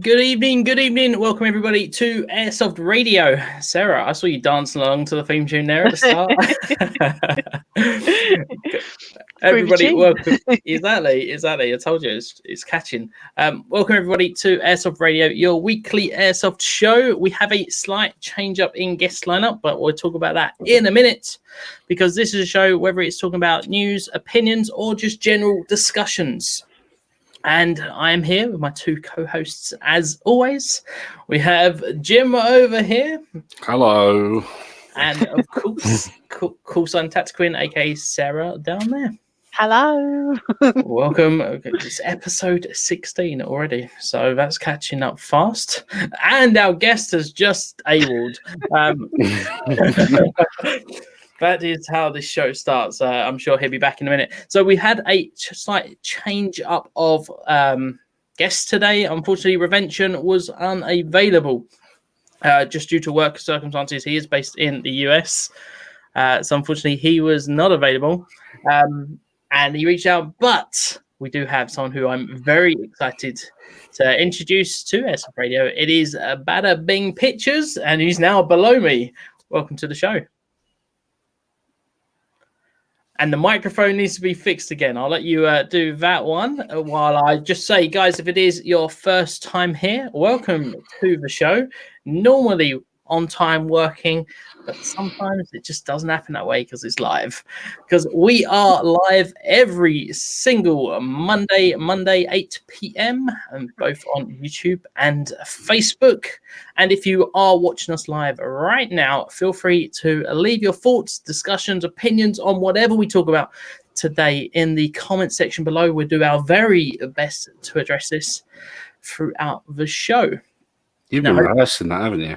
Good evening. Welcome everybody to Airsoft Radio. Sarah, I saw you dancing along to the theme tune there at the start. Everybody, welcome. Exactly. I told you it's catching. Welcome everybody to Airsoft Radio, your weekly Airsoft show. We have a slight change up in guest lineup, but we'll talk about that in a minute, because this is a show whether it's talking about news, opinions, or just general discussions. And I am here with my two co-hosts as always. We have Jim over here. Hello. And of course, Coolsign Tactiquin, aka Sarah, down there. Hello. Welcome. Okay, it's episode 16 already, so that's catching up fast. And our guest has just AWOL'd. That is how this show starts. I'm sure he'll be back in a minute. So we had a slight change up of guests today. Unfortunately, Revention was unavailable just due to work circumstances. He is based in the US. So unfortunately, he was not available. And he reached out. But we do have someone who I'm very excited to introduce to Airsoft Radio. It is Bada Bing Pictures, and he's now below me. Welcome to the show. And the microphone needs to be fixed again. I'll let you do that one while I just say, guys, if it is your first time here, welcome to the show. Normally on time working, but sometimes it just doesn't happen that way because it's live. Because we are live every single Monday, 8 p.m., and both on YouTube and Facebook. And if you are watching us live right now, feel free to leave your thoughts, discussions, opinions on whatever we talk about today in the comment section below. We'll do our very best to address this throughout the show. You've been rehearsing that, haven't you?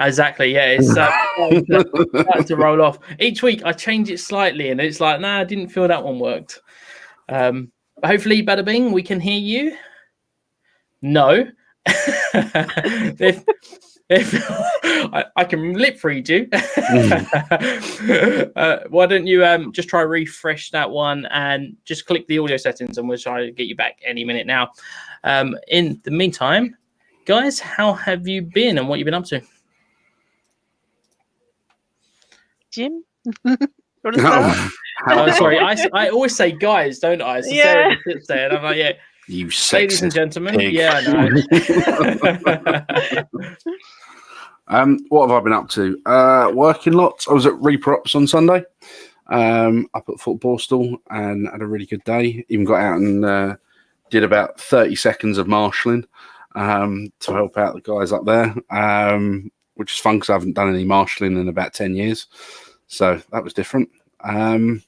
Exactly, yeah. It's starting to roll off. Each week I change it slightly, and it's like, I didn't feel that one worked. But hopefully, Bada Bing, we can hear you. No. if I can lip read you. Why don't you just try refresh that one and just click the audio settings, and we'll try to get you back any minute now. In the meantime, guys, how have you been and what you've been up to? Jim? Sorry, I always say guys, don't I? So yeah. Sarah sits there and I'm like, yeah. You ladies and gentlemen. Pig. Yeah, no. What have I been up to? Working lots. I was at Reaper Ops on Sunday. Up at Football Stall and had a really good day. Even got out and did about 30 seconds of marshalling to help out the guys up there, which is fun because I haven't done any marshalling in about 10 years. So that was different. But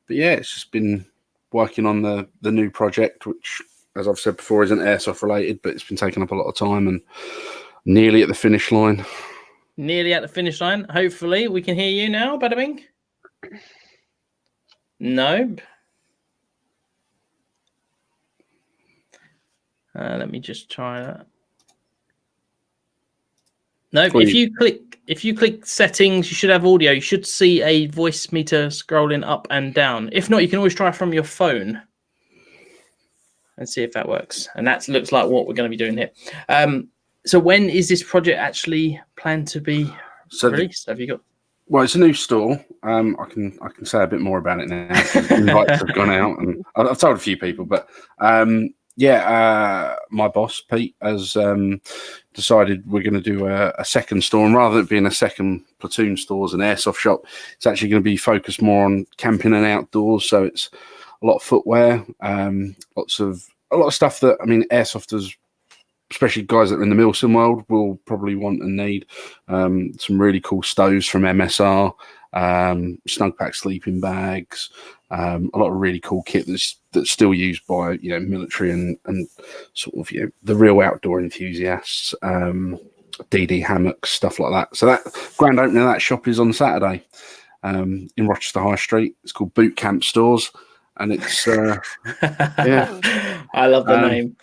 yeah, it's just been working on the new project, which, as I've said before, isn't Airsoft related, but it's been taking up a lot of time and nearly at the finish line. Nearly at the finish line. Hopefully we can hear you now, Bada Bing. No. Let me just try that. No, if you click settings, you should have audio. You should see a voice meter scrolling up and down. If not, you can always try from your phone and see if that works. And that looks like what we're going to be doing here. So when is this project actually planned to be released? Have you got? Well, it's a new store. I can say a bit more about it now. Invites have gone out, and I've told a few people, but my boss Pete has decided we're going to do a second store, and rather than it being a second platoon stores and airsoft shop, it's actually going to be focused more on camping and outdoors. So it's a lot of footwear, a lot of stuff that, I mean, airsofters, especially guys that are in the Milsim world, will probably want and need. Some really cool stoves from MSR, snug pack sleeping bags, a lot of really cool kit that's still used by military and sort of the real outdoor enthusiasts. DD hammocks, stuff like that. So that grand opening of that shop is on Saturday in Rochester High Street. It's called Boot Camp Stores, and it's I love the name.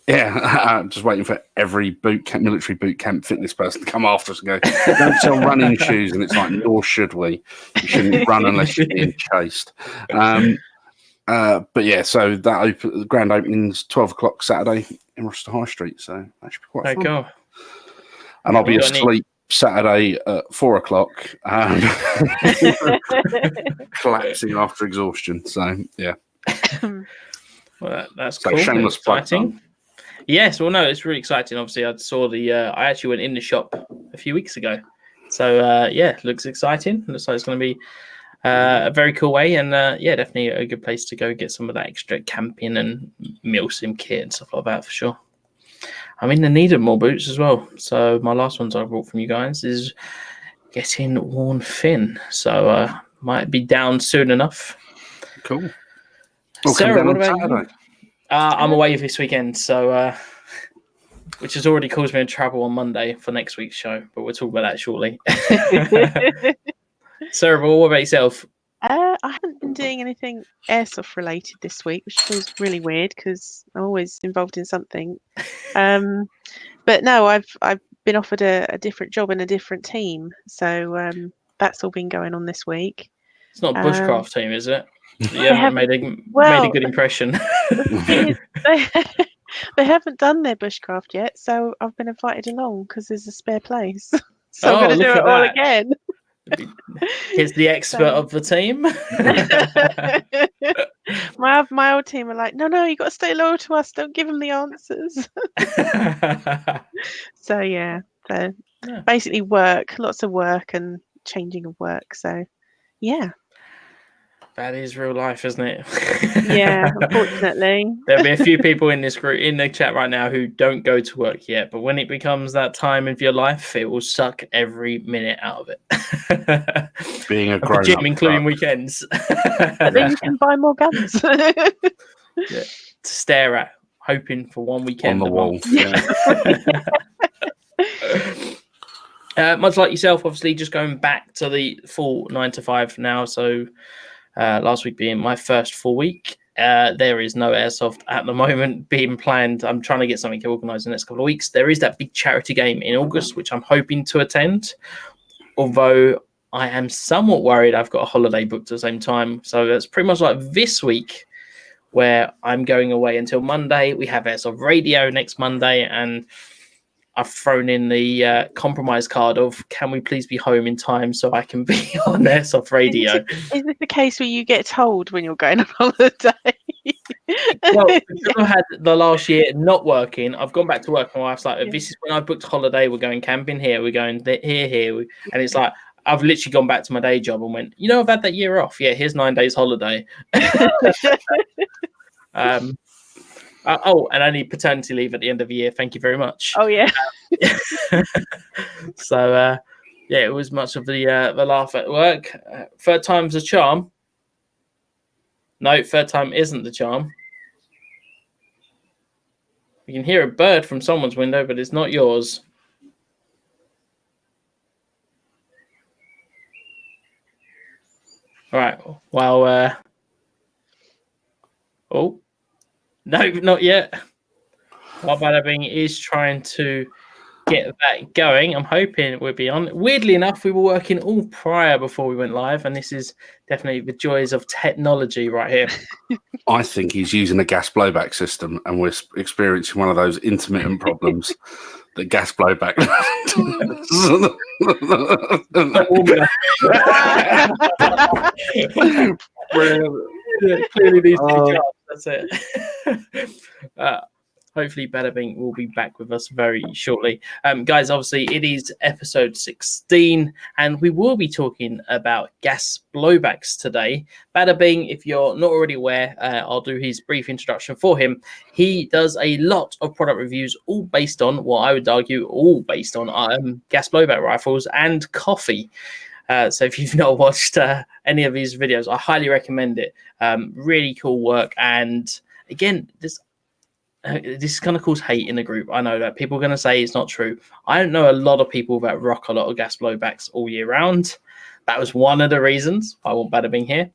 Yeah, I'm just waiting for every military boot camp fitness person to come after us and go, don't sell running shoes. And it's like, nor should we. You shouldn't run unless you're being chased. But yeah, so the grand opening's 12 o'clock Saturday in Worcester High Street, so that should be quite fun. Cool. And I'll be asleep Saturday at 4 o'clock, collapsing after exhaustion. So yeah. Well, that's so cool. Shameless Exciting. Yes, well, no, it's really exciting. Obviously, I saw I actually went in the shop a few weeks ago. So yeah, looks exciting. Looks like it's going to be a very cool way, and yeah, definitely a good place to go get some of that extra camping and meal sim kit and stuff like that for sure. I'm in the need of more boots as well. So my last ones I brought from you guys is getting worn thin. So might be down soon enough. Cool. Sarah, what about you? I'm away this weekend, so which has already caused me trouble on Monday for next week's show, but we'll talk about that shortly. Sarah, what about yourself? I haven't been doing anything airsoft related this week, which feels really weird because I'm always involved in something. But no, I've been offered a different job in a different team, so that's all been going on this week. It's not a bushcraft team, is it? You haven't made a good impression. They haven't done their bushcraft yet, so I've been invited along because there's a spare place. So I'm going to do it all again. Here's the expert of the team. my old team are like, no, you got to stay loyal to us. Don't give them the answers. So yeah, basically lots of work and changing of work. So yeah. That is real life, isn't it? Yeah, unfortunately. There'll be a few people in this group, in the chat right now, who don't go to work yet. But when it becomes that time of your life, it will suck every minute out of it. Being a grown-up, gym, including weekends. But then you can buy more guns. To stare at, hoping for one weekend on the wall. Much like yourself, obviously, just going back to the full 9 to 5 now. So last week being my first full week, there is no airsoft at the moment being planned. I'm trying to get something organised in the next couple of weeks. There is that big charity game in August, which I'm hoping to attend, although I am somewhat worried I've got a holiday booked at the same time. So that's pretty much like this week, where I'm going away until Monday. We have Airsoft Radio next Monday, and I've thrown in the compromise card of, can we please be home in time so I can be on Airsoft Radio? Is this the case where you get told when you're going on holiday? Well, because I had the last year not working, I've gone back to work. My wife's like, this is when I booked holiday. We're going camping here. We're going here. And it's like, I've literally gone back to my day job and went, I've had that year off. Yeah, here's 9 days holiday. And I need paternity leave at the end of the year. Thank you very much. Oh, yeah. So, yeah, it was much of the laugh at work. Third time's a charm. No, third time isn't the charm. You can hear a bird from someone's window, but it's not yours. All right. Well, oh, no, not yet. While Bada Bing is trying to get that going, I'm hoping we'll be on. Weirdly enough, we were working all prior before we went live, and this is definitely the joys of technology right here. I think he's using a gas blowback system, and we're experiencing one of those intermittent problems that gas blowback. Clearly, these that's it. Hopefully, Bada Bing will be back with us very shortly. Guys, obviously, it is episode 16, and we will be talking about gas blowbacks today. Bada Bing, if you're not already aware, I'll do his brief introduction for him. He does a lot of product reviews, all based on, well, I would argue, all based on gas blowback rifles and coffee. So if you've not watched any of his videos, I highly recommend it. Really cool work. And again, this is going to cause hate in the group. I know that people are going to say it's not true. I don't know a lot of people that rock a lot of gas blowbacks all year round. That was one of the reasons I want Bada Bing here.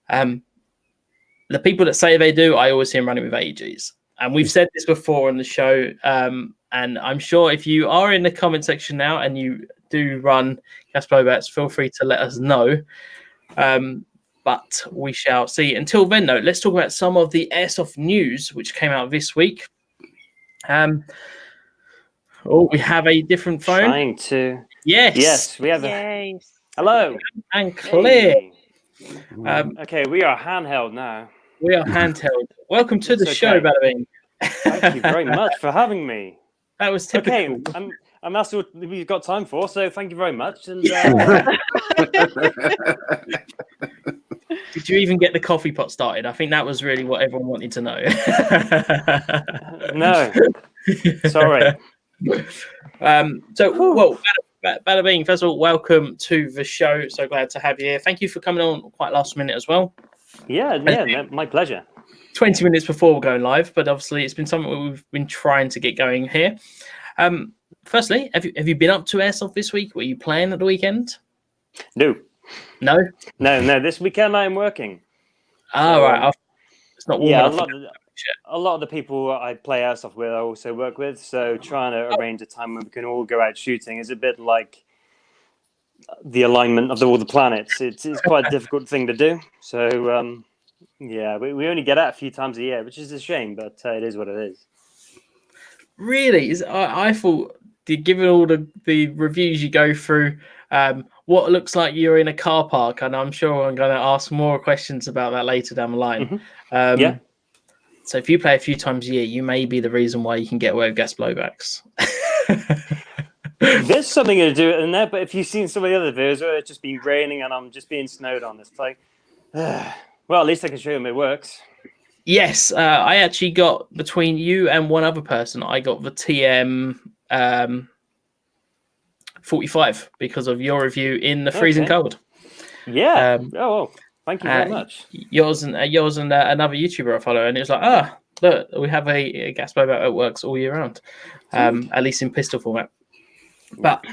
The people that say they do, I always see them running with AEGs. And we've said this before on the show. And I'm sure if you are in the comment section now and you do run gas blowbacks, feel free to let us know. but we shall see. Until then, though, let's talk about some of the Airsoft news which came out this week. We have a different phone. Trying to. Yes. Yes, we have. Yes. Hello. And clear. Hey. Okay, we are handheld now. We are handheld. Welcome to the show, Bada Bing. Thank you very much for having me. That was typical. Okay, I'm that's what we've got time for, so thank you very much. And did you even get the coffee pot started? I think that was really what everyone wanted to know. No, sorry. Bada Bing, first of all, welcome to the show. So glad to have you here. Thank you for coming on quite last minute as well. Yeah, my pleasure. 20 minutes before we're going live, but obviously it's been something we've been trying to get going here. Firstly, have you been up to Airsoft this week? Were you playing at the weekend? No. No? No. This weekend I'm working. Oh, right. It's not warm enough. A lot of the people I play Airsoft with I also work with, so trying to arrange a time when we can all go out shooting is a bit like the alignment of all the planets. It's quite a difficult thing to do. So, yeah, we only get out a few times a year, which is a shame, but it is what it is. Really? I thought, given all the reviews you go through, what looks like you're in a car park, and I'm sure I'm going to ask more questions about that later down the line. Mm-hmm. Yeah. So if you play a few times a year, you may be the reason why you can get away with gas blowbacks. There's something to do in there, but if you've seen some of the other videos where it's just been raining and I'm just being snowed on, it's like, well, at least I can show them it works. Yes, I actually got, between you and one other person, I got the TM 45 because of your review in the freezing cold. Yeah. Well, thank you very much. Yours and another YouTuber I follow, and it was like, look, we have a gas blowback that works all year round, at least in pistol format. But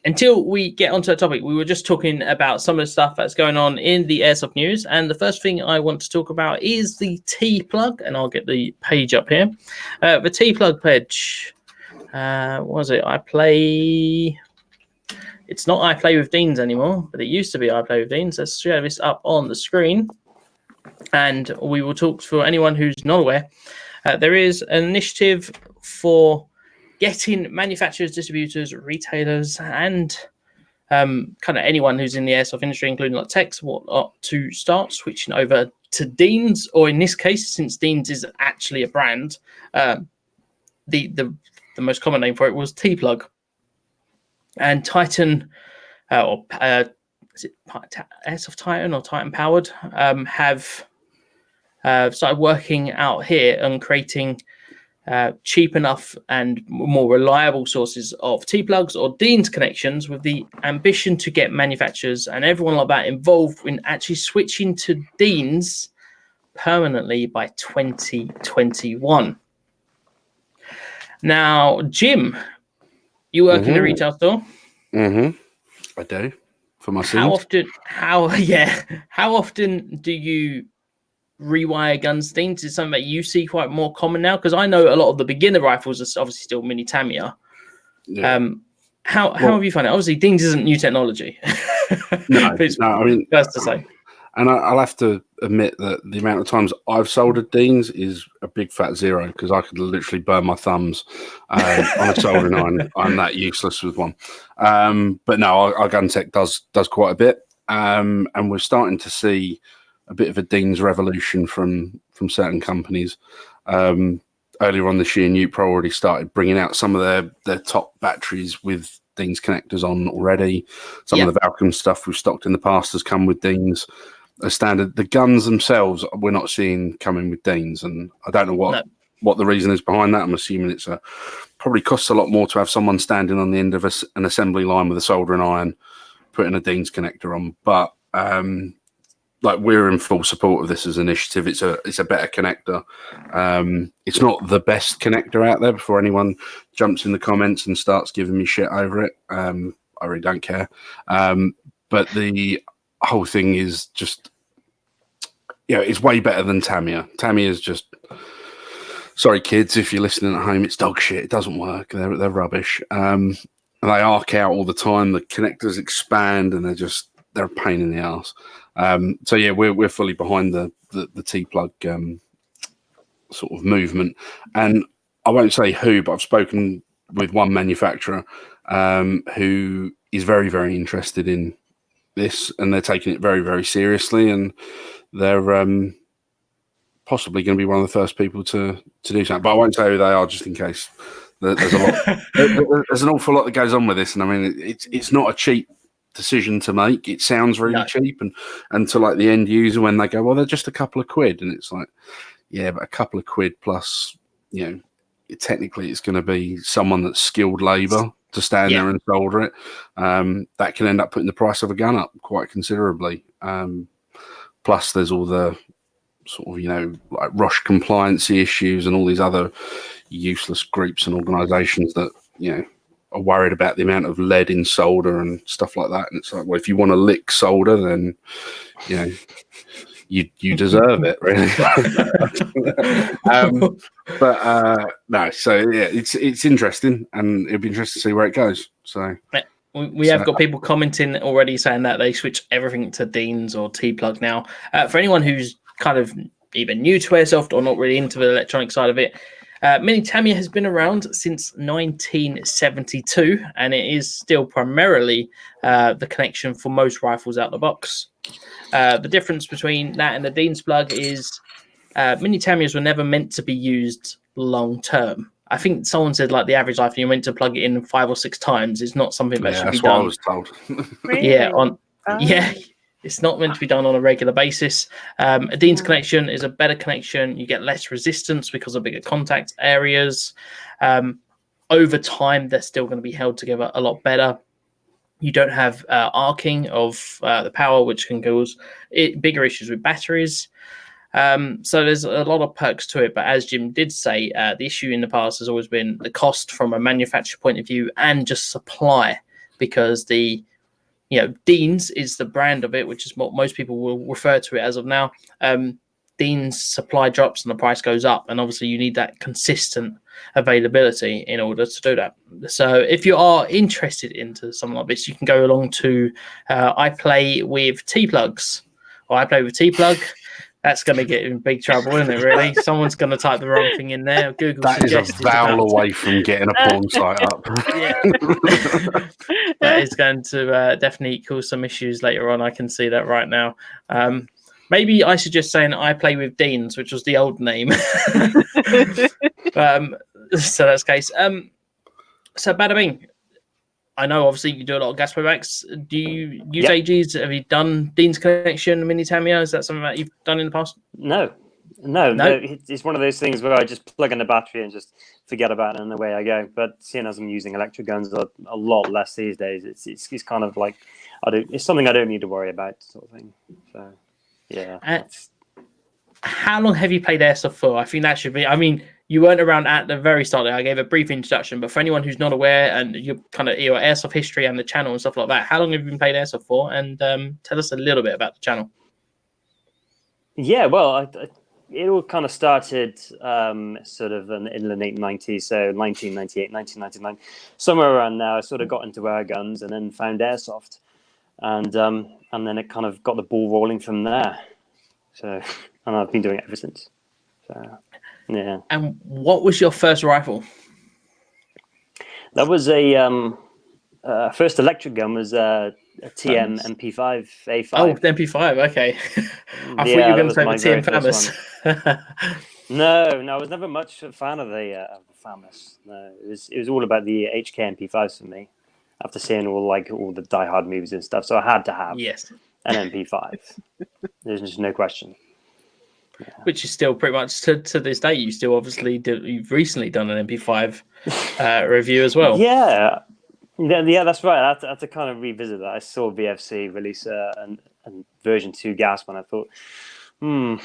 until we get onto the topic, we were just talking about some of the stuff that's going on in the Airsoft news. And the first thing I want to talk about is the T-Plug. And I'll get the page up here. The T-Plug page. What was it? It's not I Play with Deans anymore, but it used to be I Play with Deans. Let's share this up on the screen. And we will talk for anyone who's not aware. There is an initiative for getting manufacturers, distributors, retailers, and kind of anyone who's in the airsoft industry, including like techs, whatnot, to start switching over to Deans, or in this case, since Deans is actually a brand, the most common name for it was T-Plug. And Titan, is it Airsoft Titan or Titan Powered, have started working out here and creating cheap enough and more reliable sources of T-plugs or Deans connections, with the ambition to get manufacturers and everyone like that involved in actually switching to Deans permanently by 2021. Now, Jim, you work in the retail store? Mm-hmm. I do, for my sins. How often do you rewire guns Deans? Is something that you see quite more common now? Because I know a lot of the beginner rifles are obviously still mini Tamiya. Yeah. How have you found it? Obviously, Deans isn't new technology. No, I mean, that's to say. And I'll have to admit that the amount of times I've soldered Deans is a big fat zero, because I could literally burn my thumbs on a soldering iron. I'm that useless with one. But no, our gun tech does quite a bit, and we're starting to see a bit of a Deans revolution from certain companies. Earlier on this year, Newpro already started bringing out some of their top batteries with Deans connectors on already. Some of the Valcom stuff we've stocked in the past has come with Deans as standard. The guns themselves we're not seeing coming with Deans, and I don't know what the reason is behind that. I'm assuming it's probably costs a lot more to have someone standing on the end of an assembly line with a soldering iron putting a Deans connector on. But like, we're in full support of this as an initiative. It's a better connector. It's not the best connector out there, before anyone jumps in the comments and starts giving me shit over it. I really don't care. But the whole thing is just, it's way better than Tamiya. Tamiya is just, sorry kids, if you're listening at home, it's dog shit. It doesn't work. They're rubbish. And they arc out all the time. The connectors expand, and they're a pain in the ass. So yeah, we're fully behind the T-plug sort of movement, and I won't say who, but I've spoken with one manufacturer who is very, very interested in this, and they're taking it very, very seriously, and they're possibly going to be one of the first people to do something. But I won't say who they are, just in case. There's a lot. There's an awful lot that goes on with this, and I mean, it's not a cheap decision to make. It sounds really cheap, and to like the end user, when they go, well, they're just a couple of quid, and it's like, yeah, but a couple of quid plus, you know, technically it's going to be someone that's skilled labour to stand there and solder it. That can end up putting the price of a gun up quite considerably. Plus, there's all the sort of, you know, like rush compliancy issues and all these other useless groups and organisations that, you know, are worried about the amount of lead in solder and stuff like that. And it's like, well, if you want to lick solder, then, you know, you deserve it, really. No, so yeah, it's interesting, and it'd be interesting to see where it goes. So we have got people commenting already saying that they switch everything to Deans or T-plug now. For anyone who's kind of either new to Airsoft or not really into the electronic side of it, Mini Tamiya has been around since 1972, and it is still primarily the connection for most rifles out the box. The difference between that and the Dean's plug is Mini Tamiyas were never meant to be used long term. I think someone said like the average life you're meant to plug it in 5 or 6 times is not something that should be done. That's what I was told. Really? Yeah, it's not meant to be done on a regular basis. A Dean's connection is a better connection. You get less resistance because of bigger contact areas. Over time, they're still going to be held together a lot better. You don't have arcing of the power, which can cause bigger issues with batteries. So there's a lot of perks to it. But as Jim did say, the issue in the past has always been the cost from a manufacturer point of view and just supply, because Dean's is the brand of it, which is what most people will refer to it as of now. Dean's supply drops and the price goes up, and obviously you need that consistent availability in order to do that. So if you are interested into something like this, you can go along to I Play with T-plugs, or I Play with T-plug. That's going to get in big trouble, isn't it, really? Someone's going to type the wrong thing in there. Google that is a vowel away from getting a porn site up. Yeah. That is going to definitely cause some issues later on. I can see that right now. Maybe I should just say I Play with Deans, which was the old name. So that's the case. So Bada Bing, I know obviously you do a lot of gas blowbacks. Do you use AGs? Have you done Dean's connection, Mini Tamiya? Is that something that you've done in the past? No. It's one of those things where I just plug in the battery and just forget about it, and away I go. But seeing as I'm using electric guns a lot less these days, it's kind of like it's something I don't need to worry about, sort of thing. So yeah. How long have you played Airsoft for? I think that should be. I mean, you weren't around at the very start. I gave a brief introduction, but for anyone who's not aware and you're kind of your Airsoft history and the channel and stuff like that, how long have you been playing Airsoft for? And tell us a little bit about the channel. Yeah, well, it all kind of started sort of in the late 90s, so 1998, 1999, somewhere around now. I sort of got into air guns and then found Airsoft, and then it kind of got the ball rolling from there. So, and I've been doing it ever since. So, yeah. And what was your first rifle? That was a first electric gun was a TM MP5 A5. Oh, the MP5. Okay. I thought you were going to say the TM Famous. No, I was never much a fan of the Famous. No, it was all about the HK MP5s for me. After seeing all the Die Hard movies and stuff, so I had to have an MP5. There's just no question. Yeah. Which is still pretty much to this day. You still obviously you've recently done an MP5 review as well. Yeah, that's right. I had to kind of revisit that. I saw VFC release a version 2 gas one. I thought, I'm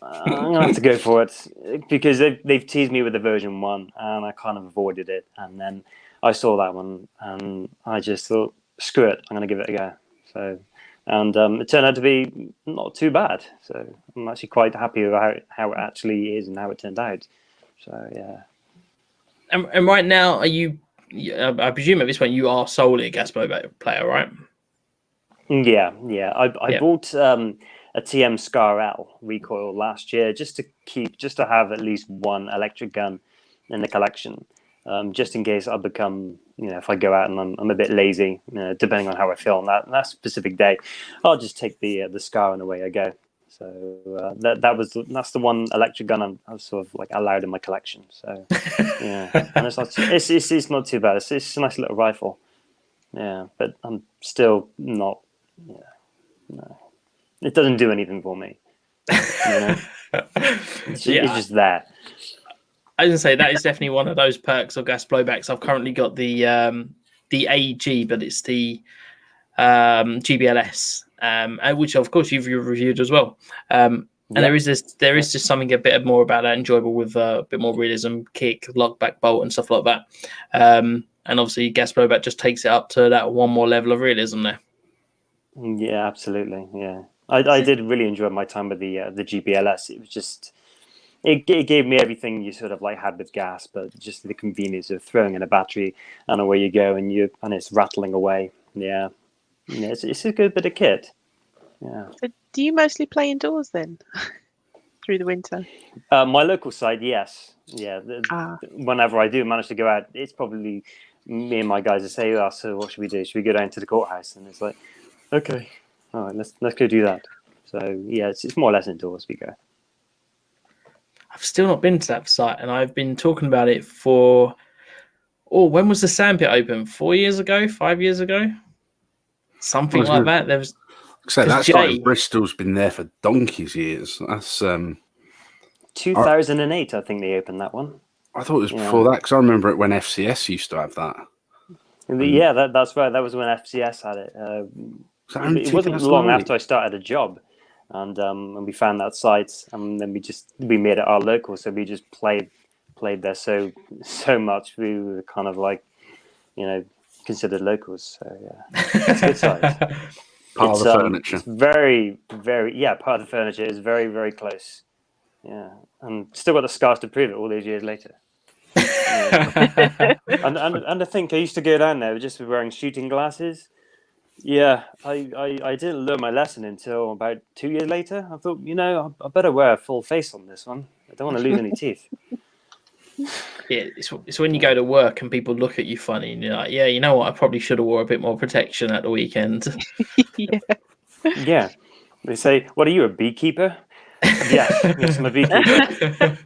gonna have to go for it, because they've teased me with the version 1, and I kind of avoided it. And then I saw that one, and I just thought, screw it, I'm gonna give it a go. So. And it turned out to be not too bad. So I'm actually quite happy with how it actually is and how it turned out. So, yeah. And right now, are you, I presume at this point, you are solely a gas blowback player, right? Yeah, yeah. I Yeah. bought a TM Scar L recoil last year just to have at least one electric gun in the collection, just in case I become, if I go out and I'm a bit lazy, depending on how I feel on that specific day, I'll just take the Scar and away I go. So that's the one electric gun I'm sort of like allowed in my collection. So yeah, and it's not too bad. It's a nice little rifle. Yeah, but I'm still not. Yeah, no, it doesn't do anything for me. It's just there. I was gonna say that is definitely one of those perks of gas blowbacks. I've currently got the AG, but it's the GBLS, which of course you've reviewed as well. And there is just something a bit more about that enjoyable with a bit more realism, kick, lockback, bolt, and stuff like that. And obviously, gas blowback just takes it up to that one more level of realism there. Yeah, absolutely. Yeah, I did really enjoy my time with the GBLS. It was just it gave me everything you sort of like had with gas, but just the convenience of throwing in a battery and away you go, and it's rattling away. Yeah, it's a good bit of kit. Yeah. So do you mostly play indoors then through the winter? My local side, yes. Yeah. Whenever I do manage to go out, it's probably me and my guys that say, "Oh, so what should we do? Should we go down to the courthouse?" And it's like, okay, all right, let's go do that. So yeah, it's more or less indoors we go. I've still not been to that site, and I've been talking about it for. Oh, when was the sandpit open? 4 years ago? 5 years ago? Something like that. There was. So that site in Bristol's been there for donkey's years. That's 2008, I think they opened that one. I thought it was before that, because I remember it when FCS used to have that. Yeah, that's right. That was when FCS had it. It wasn't long after I started a job, and we found that site, and then we made it our local. So we just played there so much. We were kind of like, considered locals. So yeah, it's a good site. Part of the furniture. It's very, very, part of the furniture is very, very close. Yeah, and still got the scars to prove it all these years later. Yeah. and I think I used to go down there just wearing shooting glasses. Yeah, I didn't learn my lesson until about 2 years later. I thought, I better wear a full face on this one. I don't want to lose any teeth. Yeah, it's when you go to work and people look at you funny, and you're like, yeah, you know what? I probably should have wore a bit more protection at the weekend. Yeah. They say, "What are you, a beekeeper?" Yes, I'm a beekeeper.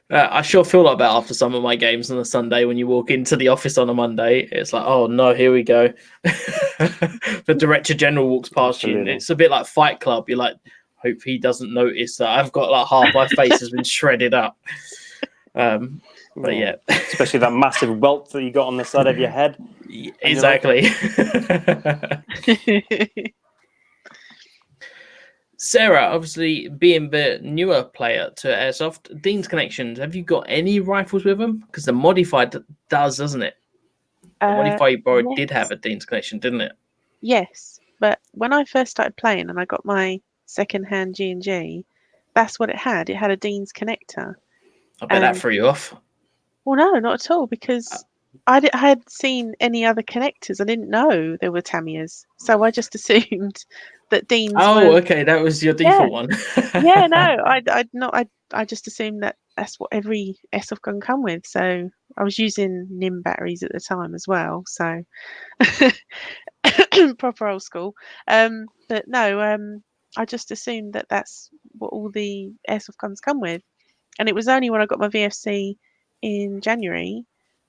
I sure feel like that after some of my games on a Sunday when you walk into the office on a Monday. It's like, oh no, here we go. The Director General walks past you, and it's a bit like Fight Club. You're like, hope he doesn't notice that I've got like half my face has been shredded up. But yeah, especially that massive welt that you got on the side of your head. Exactly. Sarah, obviously being the newer player to Airsoft, Dean's Connections, have you got any rifles with them? Because the Modified does, doesn't it? The Modified did have a Dean's Connection, didn't it? Yes, but when I first started playing and I got my second-hand G&G, that's what it had. It had a Dean's connector. I bet that threw you off. Well, no, not at all, because I had seen any other connectors. I didn't know there were Tamiyas, so I just assumed that Dean's. Oh, okay, that was your default one. Yeah, no, I just assumed that's what every Airsoft gun come with. So I was using NIM batteries at the time as well. So proper old school. But no, I just assumed that that's what all the Airsoft guns come with. And it was only when I got my VFC in January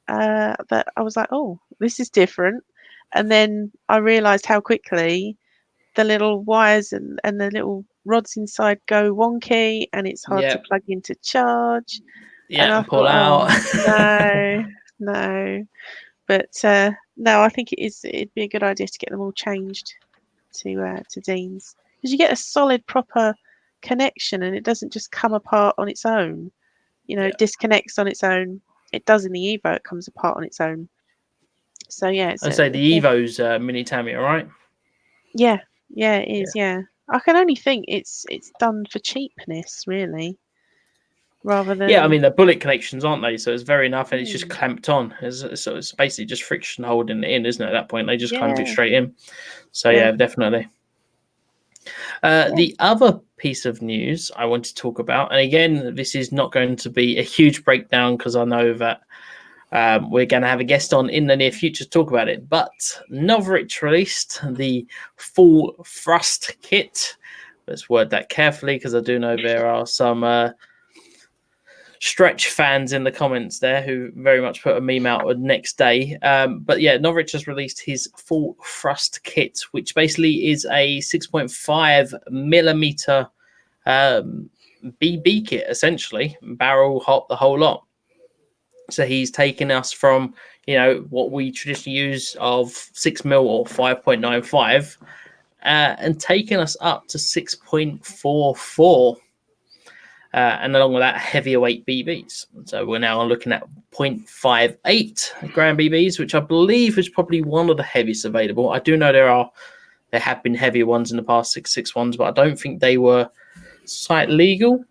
that I was like, oh, this is different. And then I realised how quickly the little wires and the little rods inside go wonky, and it's hard to plug in to charge. Yeah, and pull out. No. But no, I think it'd be a good idea to get them all changed to Dean's, because you get a solid, proper connection, and it doesn't just come apart on its own. It disconnects on its own. It does in the Evo. It comes apart on its own. So yeah, I'd say the Evo's mini Tamiya, right? Yeah, it is. Yeah, I can only think it's done for cheapness, really. rather than. Yeah, I mean, they're bullet connections, aren't they? So it's very enough, and it's just clamped on. So it's basically just friction holding it in, isn't it? At that point, they just clamp it straight in. So yeah, definitely. The other piece of news I want to talk about, and again, this is not going to be a huge breakdown because I know that we're going to have a guest on in the near future to talk about it. But NOVRITSCH released the full thrust kit. Let's word that carefully because I do know there are some Stretch fans in the comments there who very much put a meme out the next day. But yeah, NOVRITSCH has released his full thrust kit, which basically is a 6.5 millimeter BB kit, essentially, barrel, hop, the whole lot. So he's taken us from, what we traditionally use of 6mm or 5.95 and taken us up to 6.44. And along with that, heavier weight BBs. So we're now looking at 0.58 gram BBs, which I believe is probably one of the heaviest available. I do know there have been heavier ones in the past, 6.6 ones, but I don't think they were site legal.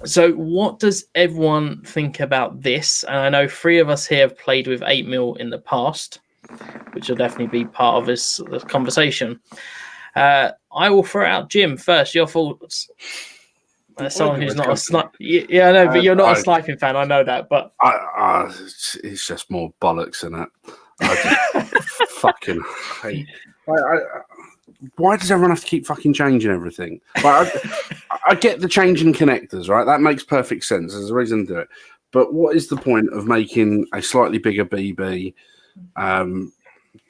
So what does everyone think about this? And I know 3 of us here have played with 8mm in the past, which will definitely be part of this conversation. I will throw out Jim first. Your thoughts? Someone who's not a sniper. Yeah, I know, but you're not a sniping fan. I know that, but it's just more bollocks than that. I just fucking hate. Why does everyone have to keep fucking changing everything? I get the changing connectors, right? That makes perfect sense. There's a reason to do it. But what is the point of making a slightly bigger BB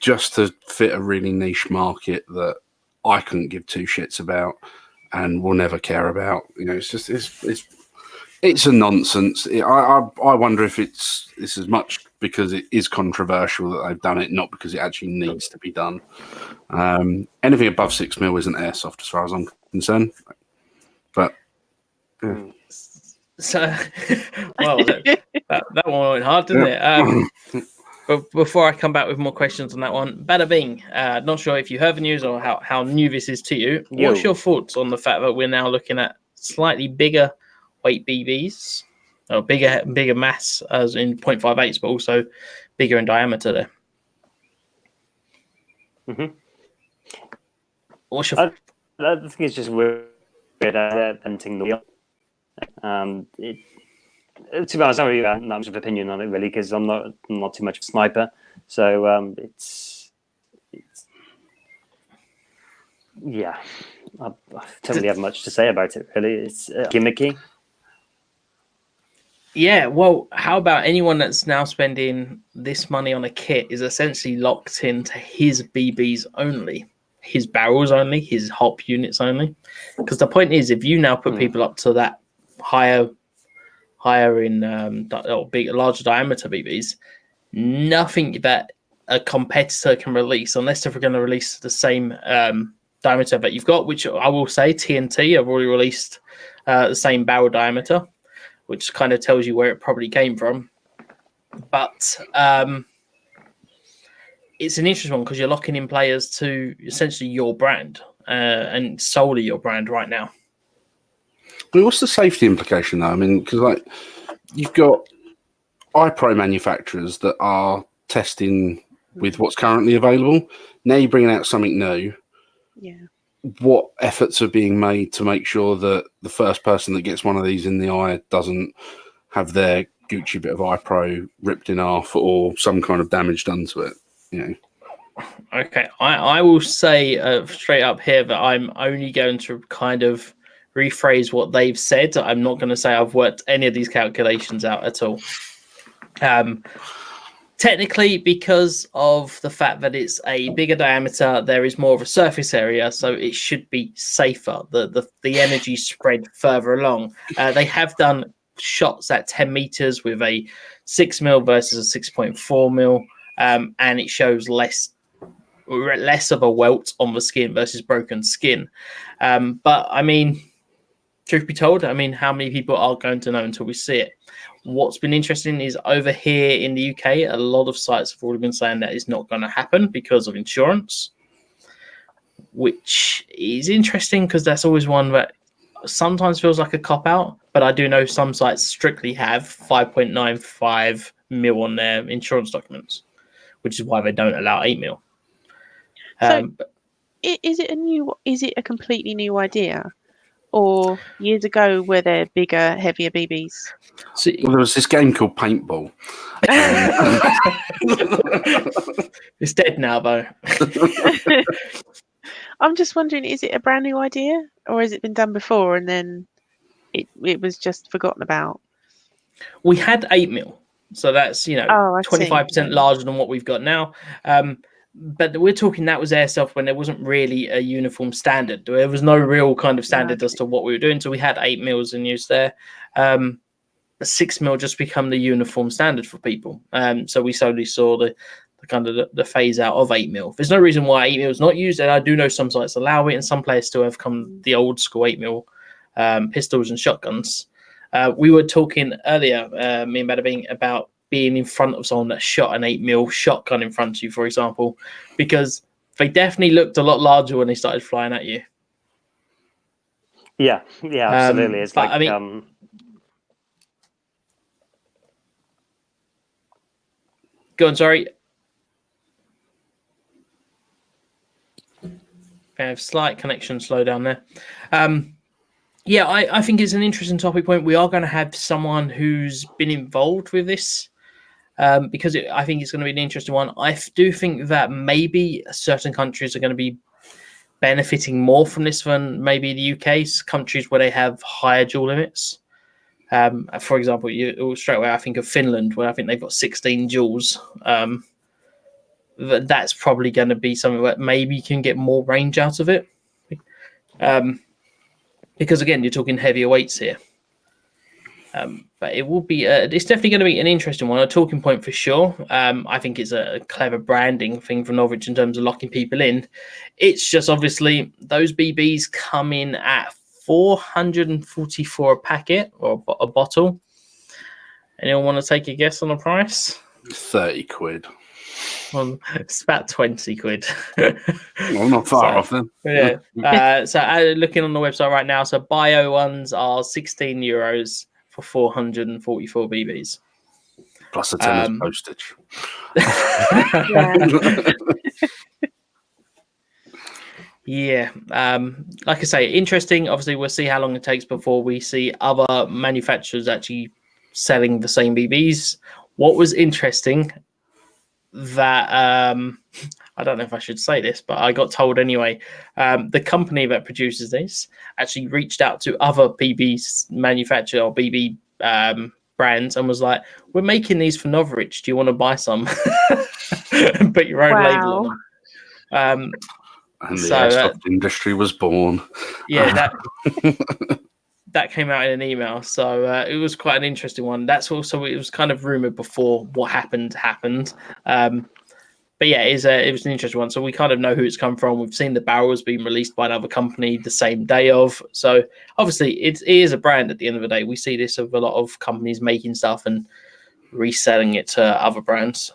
just to fit a really niche market that I couldn't give 2 shits about and will never care about? It's a nonsense. I wonder if it's as much because it is controversial that they've done it, not because it actually needs to be done. Anything above 6mm isn't airsoft as far as I'm concerned. But yeah. So, well, that one went hard, didn't it? But before I come back with more questions on that one, Bada Bing, not sure if you heard the news or how new this is to you. What's your thoughts on the fact that we're now looking at slightly bigger weight BBs, or bigger mass as in 0.58s, but also bigger in diameter there? Mm-hmm. What's your? I think it's just weird inventing the wheel. To be honest, I don't really have much of opinion on it really because I'm not too much of a sniper. So it's yeah, I don't really have much to say about it really. It's gimmicky. Yeah, well, how about anyone that's now spending this money on a kit is essentially locked into his BBs only, his barrels only, his hop units only? Because the point is, if you now put people up to that higher in larger diameter BBs, nothing that a competitor can release, unless they're going to release the same diameter that you've got, which I will say TNT have already released the same barrel diameter, which kind of tells you where it probably came from. But it's an interesting one because you're locking in players to essentially your brand and solely your brand right now. But what's the safety implication, though? I mean, because you've got iPro manufacturers that are testing with what's currently available. Now you're bringing out something new. Yeah. What efforts are being made to make sure that the first person that gets one of these in the eye doesn't have their Gucci bit of iPro ripped in half or some kind of damage done to it? Okay, I will say straight up here that I'm only going to kind of rephrase what they've said. I'm not going to say I've worked any of these calculations out at all. Technically, because of the fact that it's a bigger diameter, there is more of a surface area, so it should be safer. The energy spread further along. They have done shots at 10 meters with a 6mm versus a 6.4mm, and it shows less of a welt on the skin versus broken skin. But I mean, truth be told, I mean, how many people are going to know until we see it? What's been interesting is over here in the UK, a lot of sites have already been saying that is not going to happen because of insurance, which is interesting because that's always one that sometimes feels like a cop out, but I do know some sites strictly have 5.95 mil on their insurance documents, which is why they don't allow 8 mil. But Is it a completely new idea, or years ago were there bigger, heavier BBs? so, Well, there was this game called Paintball. it's dead now, though. I'm just wondering, is it a brand new idea, or has it been done before and then it was just forgotten about? We had 8 mil, so that's 25% larger than what we've got now. But we're talking that was airsoft when there wasn't really a uniform standard. There was no real kind of standard as to what we were doing. So we had 8 mils in use there. 6 mil just become the uniform standard for people. So we slowly saw the kind of the phase out of 8 mil. There's no reason why 8 mil is not used, and I do know some sites allow it, and some players still have come the old school 8 mil pistols and shotguns. We were talking earlier, me and Bada Bing, about being in front of someone that shot an 8 mil shotgun in front of you, for example, because they definitely looked a lot larger when they started flying at you. Yeah, absolutely. It's like, go on, sorry. I have slight connection slowdown there. Yeah, I think it's an interesting topic point. We are going to have someone who's been involved with this because I think it's going to be an interesting one. I do think that maybe certain countries are going to be benefiting more from this than maybe the UK's countries where they have higher dual limits. For example, straight away I think of Finland, where I think they've got 16 joules. That's probably going to be something that maybe you can get more range out of it. Because again, you're talking heavier weights here. But it will be, it's definitely going to be an interesting one, a talking point for sure. I think it's a clever branding thing from NOVRITSCH in terms of locking people in. It's just obviously those BBs come in at 444 a packet or a bottle. Anyone want to take a guess on the price? 30 quid. Well, it's about 20 quid. Well, not far off then. Yeah. So looking on the website right now, so bio ones are €16 for 444 BBs. Plus a tenner's postage. Yeah. Like I say, interesting. Obviously, we'll see how long it takes before we see other manufacturers actually selling the same BBs. What was interesting that I don't know if I should say this, but I got told anyway. The company that produces this actually reached out to other BB manufacturer or BB brands and was like, "We're making these for NOVRITSCH. Do you want to buy some?" And put your own label on them. And the airsoft industry was born. Yeah, that came out in an email, so it was quite an interesting one. That's also, it was kind of rumored before what happened. But yeah, it was an interesting one. So we kind of know who it's come from. We've seen the barrels being released by another company the same day of. So obviously it is a brand at the end of the day. We see this of a lot of companies making stuff and reselling it to other brands.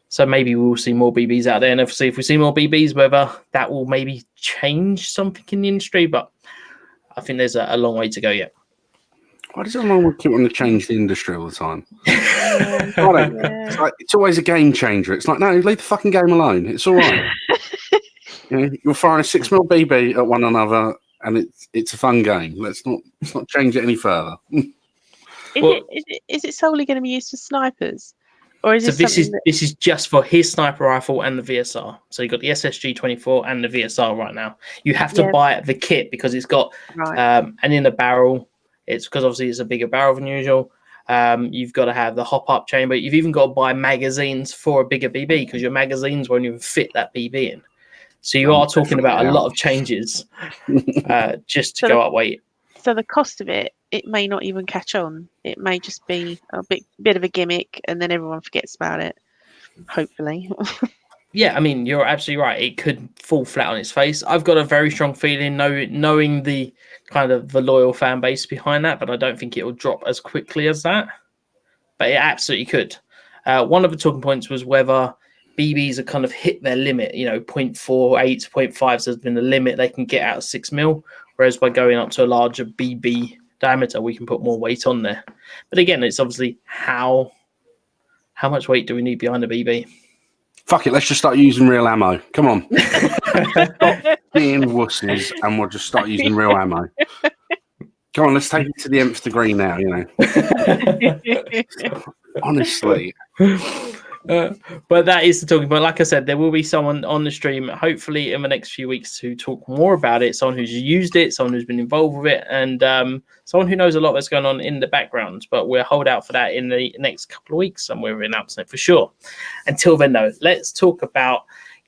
So maybe we'll see more BBs out there. And obviously if we see more BBs, whether that will maybe change something in the industry, but I think there's a long way to go yet. Why does everyone keep wanting to change the industry all the time? It's always a game changer. It's like, no, leave the fucking game alone. It's all right. You're firing a 6 mil BB at one another, and it's a fun game. Let's not change it any further. Is it solely going to be used for snipers? Or is this is just for his sniper rifle and the VSR. So you've got the SSG-24 and the VSR right now. You have to buy the kit because it's got and in the barrel, it's because obviously it's a bigger barrel than usual. You've got to have the hop-up chamber. You've even got to buy magazines for a bigger BB because your magazines won't even fit that BB in. So you are talking about a lot of changes just to go up weight. So the cost of it may not even catch on. It may just be a bit of a gimmick, and then everyone forgets about it. Hopefully. Yeah, I mean, you're absolutely right. It could fall flat on its face. I've got a very strong feeling, knowing the kind of the loyal fan base behind that, but I don't think it will drop as quickly as that. But it absolutely could. One of the talking points was whether BBs have kind of hit their limit. 0.48, 0.5 has been the limit they can get out of 6 mil. whereas by going up to a larger BB diameter, we can put more weight on there. But again, it's obviously how much weight do we need behind a BB? Fuck it, let's just start using real ammo. Come on. Stop being wusses and we'll just start using real ammo. Come on, let's take it to the nth degree now, Honestly. But that is the talking point. Like I said, there will be someone on the stream, hopefully in the next few weeks, to talk more about it. Someone who's used it, someone who's been involved with it, and someone who knows a lot that's going on in the background. But we'll hold out for that in the next couple of weeks, and we're announcing it for sure. Until then, though, let's talk about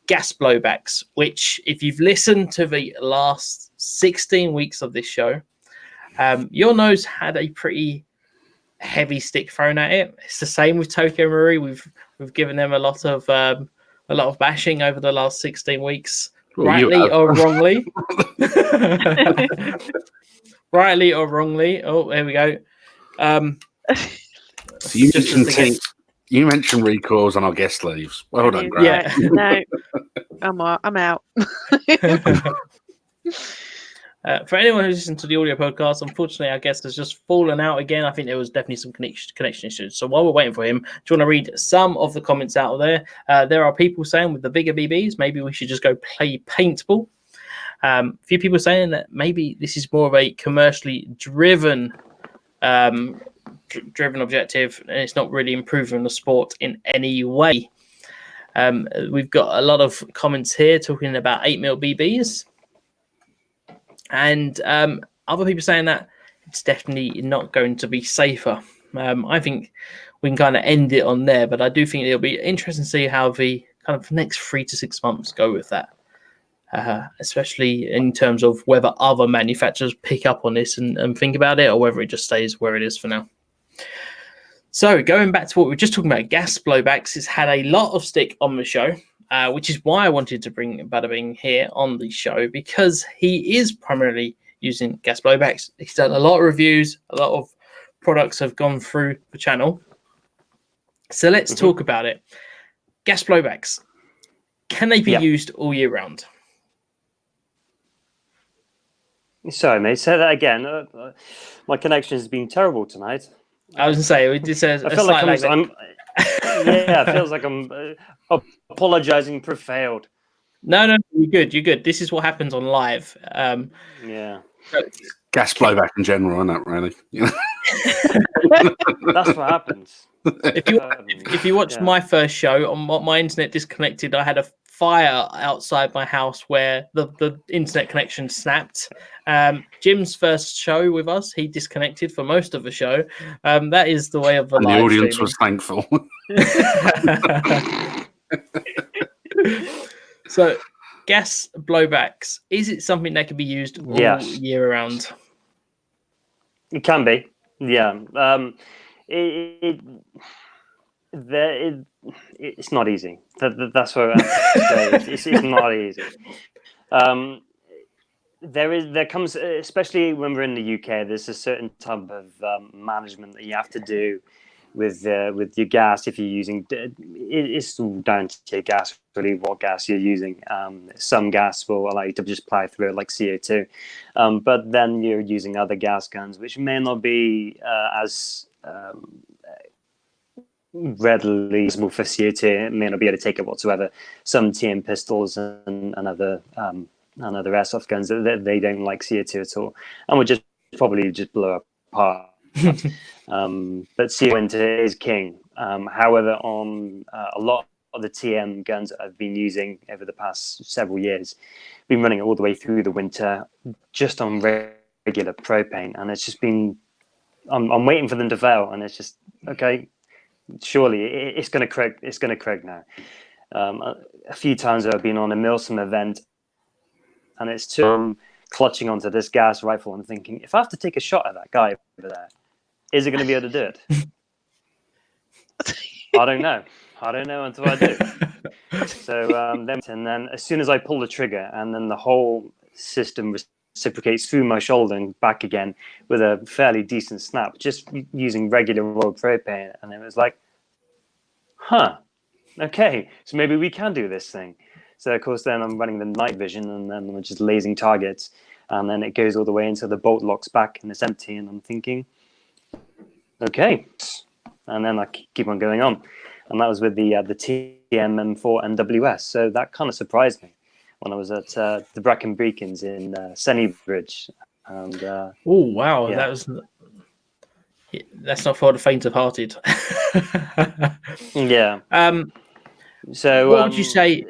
gas blowbacks, which, if you've listened to the last 16 weeks of this show, your nose had a pretty heavy stick thrown at it. It's the same with Tokyo Marui. We've given them a lot of bashing over the last 16 weeks, Well, rightly or wrongly. Rightly or wrongly. Oh, there we go. So you mentioned recoils on our guest leaves. Well done, Graham. Yeah. No, I'm out. For anyone who's listened to the audio podcast, unfortunately, our guest has just fallen out again. I think there was definitely some connection issues. So while we're waiting for him, do you want to read some of the comments out there? There are people saying with the bigger BBs, maybe we should just go play paintball. A few people saying that maybe this is more of a commercially driven objective, and it's not really improving the sport in any way. We've got a lot of comments here talking about 8mm BBs. And other people saying that it's definitely not going to be safer. I think we can kind of end it on there, but I do think it'll be interesting to see how the kind of next 3 to 6 months go with that, especially in terms of whether other manufacturers pick up on this and think about it, or whether it just stays where it is for now. So going back to what we were just talking about, gas blowbacks has had a lot of stick on the show. Which is why I wanted to bring Bada Bing here on the show, because he is primarily using gas blowbacks. He's done a lot of reviews, a lot of products have gone through the channel. So let's talk about it. Gas blowbacks, can they be used all year round? Sorry, mate, say that again. My connection has been terrible tonight. I was going to say, it just says, I feel like it feels like I'm apologizing for failed. No, you're good. This is what happens on live. Yeah. Gas blowback in general, isn't it, really? That's what happens. If you watched my first show, on my internet disconnected, I had a fire outside my house where the internet connection snapped. Jim's first show with us, he disconnected for most of the show. That is the way of the live audience streaming. Was thankful. So gas blowbacks, is it something that can be used all year round? It can be, yeah. It's not easy. That's what I have to say. It's not easy. There comes, especially when we're in the UK, there's a certain type of management that you have to do with your gas. If you're using, it's all down to your gas, really, what gas you're using. Some gas will allow you to just apply through it, like CO2, but then you're using other gas guns, which may not be as readily usable for CO2. It may not be able to take it whatsoever. Some TM pistols and other airsoft guns, they don't like CO2 at all, and would just probably just blow apart. But CO2 is king. However, on a lot of the TM guns that I've been using over the past several years, been running it all the way through the winter just on regular propane, and it's just been. I'm waiting for them to fail, and it's just okay. Surely it's going to crack. It's going to crack now. A few times I've been on a Milsom event, and it's too clutching onto this gas rifle and thinking, if I have to take a shot at that guy over there, is it going to be able to do it? I don't know until I do. So then as soon as I pull the trigger, and then the whole system reciprocates through my shoulder and back again with a fairly decent snap, just using regular old propane, and it was like, okay, so maybe we can do this thing. So of course then I'm running the night vision, and then I'm just lasing targets, and then it goes all the way until the bolt locks back and it's empty. And I'm thinking, okay, and then I keep on going on, and that was with the TM M4 NWS. So that kind of surprised me when I was at the Brecon Beacons in Sennybridge. And Oh wow, yeah. that's not for the faint-hearted. Yeah. So what would you say?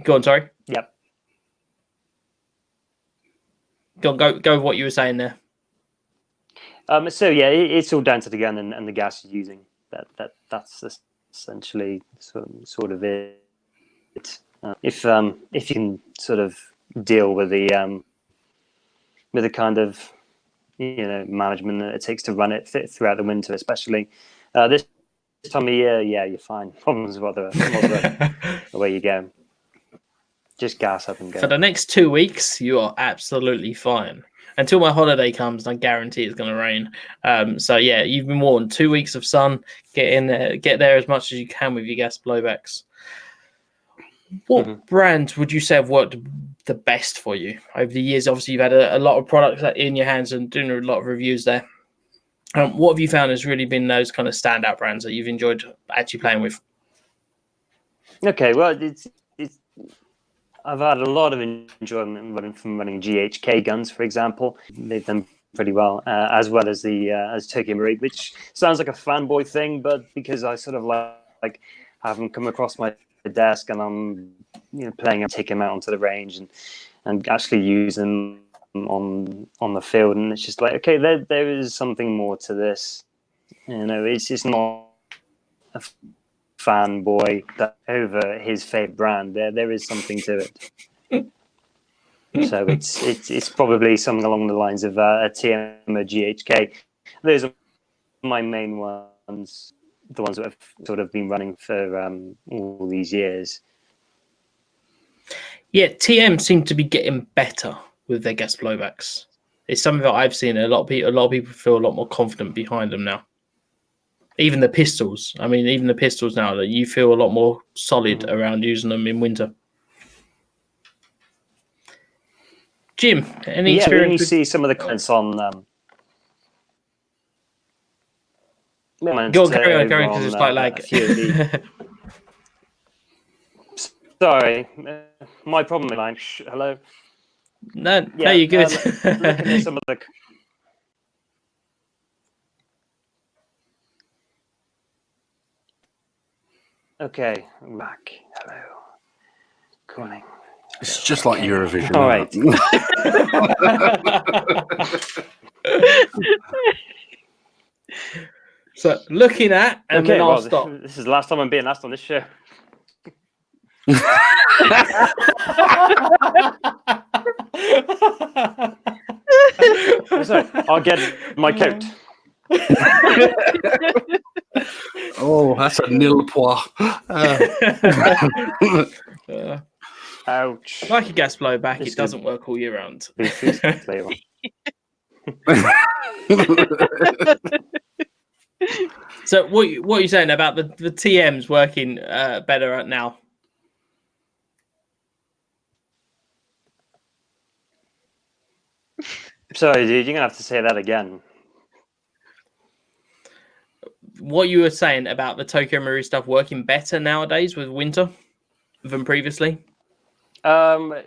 Go on, sorry. Yep. Go with what you were saying there. So yeah, it's all down to the gun and the gas you're using. That's essentially sort of it. If you can sort of deal with the kind of management that it takes to run it throughout the winter, especially this time of year, yeah, you're fine. Problems with away you go. Just gas up and go. For the next 2 weeks, you are absolutely fine. Until my holiday comes, I guarantee it's going to rain. So yeah, you've been warned. 2 weeks of sun. Get in there. Get there as much as you can with your gas blowbacks. What brands would you say have worked the best for you over the years? Obviously, you've had a lot of products in your hands and doing a lot of reviews there. What have you found has really been those kind of standout brands that you've enjoyed actually playing with? Okay, well, I've had a lot of enjoyment from running GHK guns, for example. They've done pretty well, as well as the as Tokyo Marine, which sounds like a fanboy thing, but because I sort of like have them come across my desk and I'm playing and take them out onto the range and actually use them on the field, and it's just like, okay, there is something more to this. It's just not a fanboy over his favorite brand. There is something to it. So it's probably something along the lines of a TM or GHK. Those are my main ones, the ones that have sort of been running for all these years. Yeah, TM seem to be getting better with their gas blowbacks. It's something that I've seen. A lot of people feel a lot more confident behind them now. Even the pistols. I mean, even the pistols now, that you feel a lot more solid around using them in winter. Jim, any experience? When you see some of the comments on. Go on, carry on, because it's quite like. Sorry, my problem is like, hello. No, you're good. Looking at some of the. Okay, I'm back. Hello. Calling. It's just like Eurovision. All right. So looking at, and okay, then I'll well, stop. This is the last time I'm being asked on this show. Sorry, I'll get my coat. Oh, that's a nil point. Ouch. Like a gas blowback, it doesn't work all year round. So what are you saying about the TMs working better right now? Sorry, dude, you're gonna have to say that again. What you were saying about the Tokyo Marine stuff working better nowadays with winter than previously? I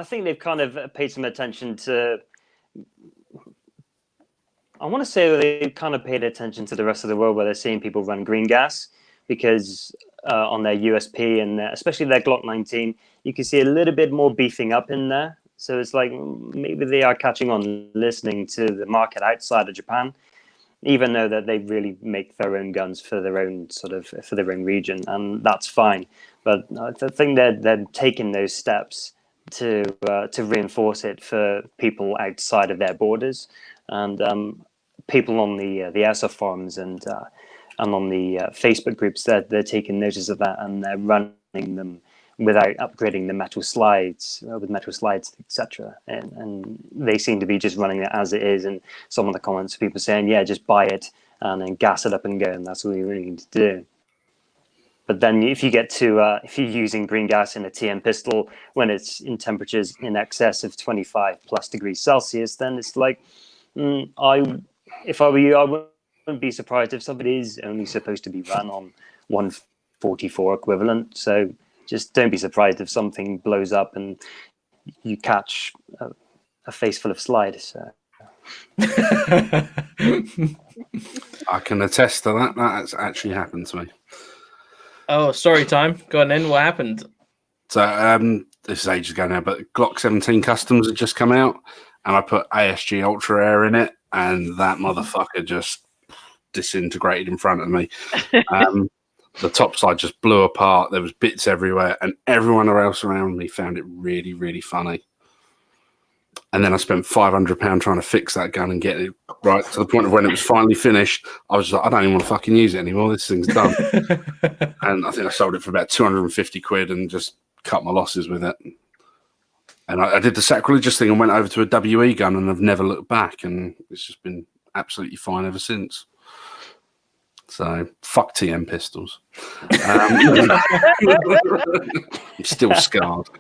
think they've kind of paid some attention to. I want to say they've kind of paid attention to the rest of the world, where they're seeing people run green gas, because on their USP and especially their Glock 19, you can see a little bit more beefing up in there. So it's like maybe they are catching on, listening to the market outside of Japan, even though that they really make their own guns for their own for their own region, and that's fine. But I think they're taking those steps to reinforce it for people outside of their borders, and people on the Airsoft forums and on the Facebook groups, they're taking notice of that, and they're running them without upgrading the metal slides, with metal slides, etc. And they seem to be just running it as it is. And some of the comments, people saying, yeah, just buy it and then gas it up and go, and that's all you really need to do. But then if you get to if you're using green gas in a TM pistol when it's in temperatures in excess of 25 plus degrees Celsius, then it's like, if I were you, I wouldn't be surprised if somebody is only supposed to be run on 144 equivalent. So just don't be surprised if something blows up and you catch a face full of slide. So. I can attest to that. That's actually happened to me. Oh, story time. Go on then. What happened? So this is ages ago now, but Glock 17 Customs had just come out, and I put ASG Ultra Air in it, and that motherfucker just disintegrated in front of me. The top side just blew apart. There was bits everywhere, and everyone else around me found it really, really funny. And then I spent £500 trying to fix that gun and get it right to the point of when it was finally finished. I was like, I don't even want to fucking use it anymore. This thing's done. And I think I sold it for about 250 quid and just cut my losses with it. And I did the sacrilegious thing and went over to a WE gun, and I've never looked back. And it's just been absolutely fine ever since. So, fuck TM pistols. I'm still scarred.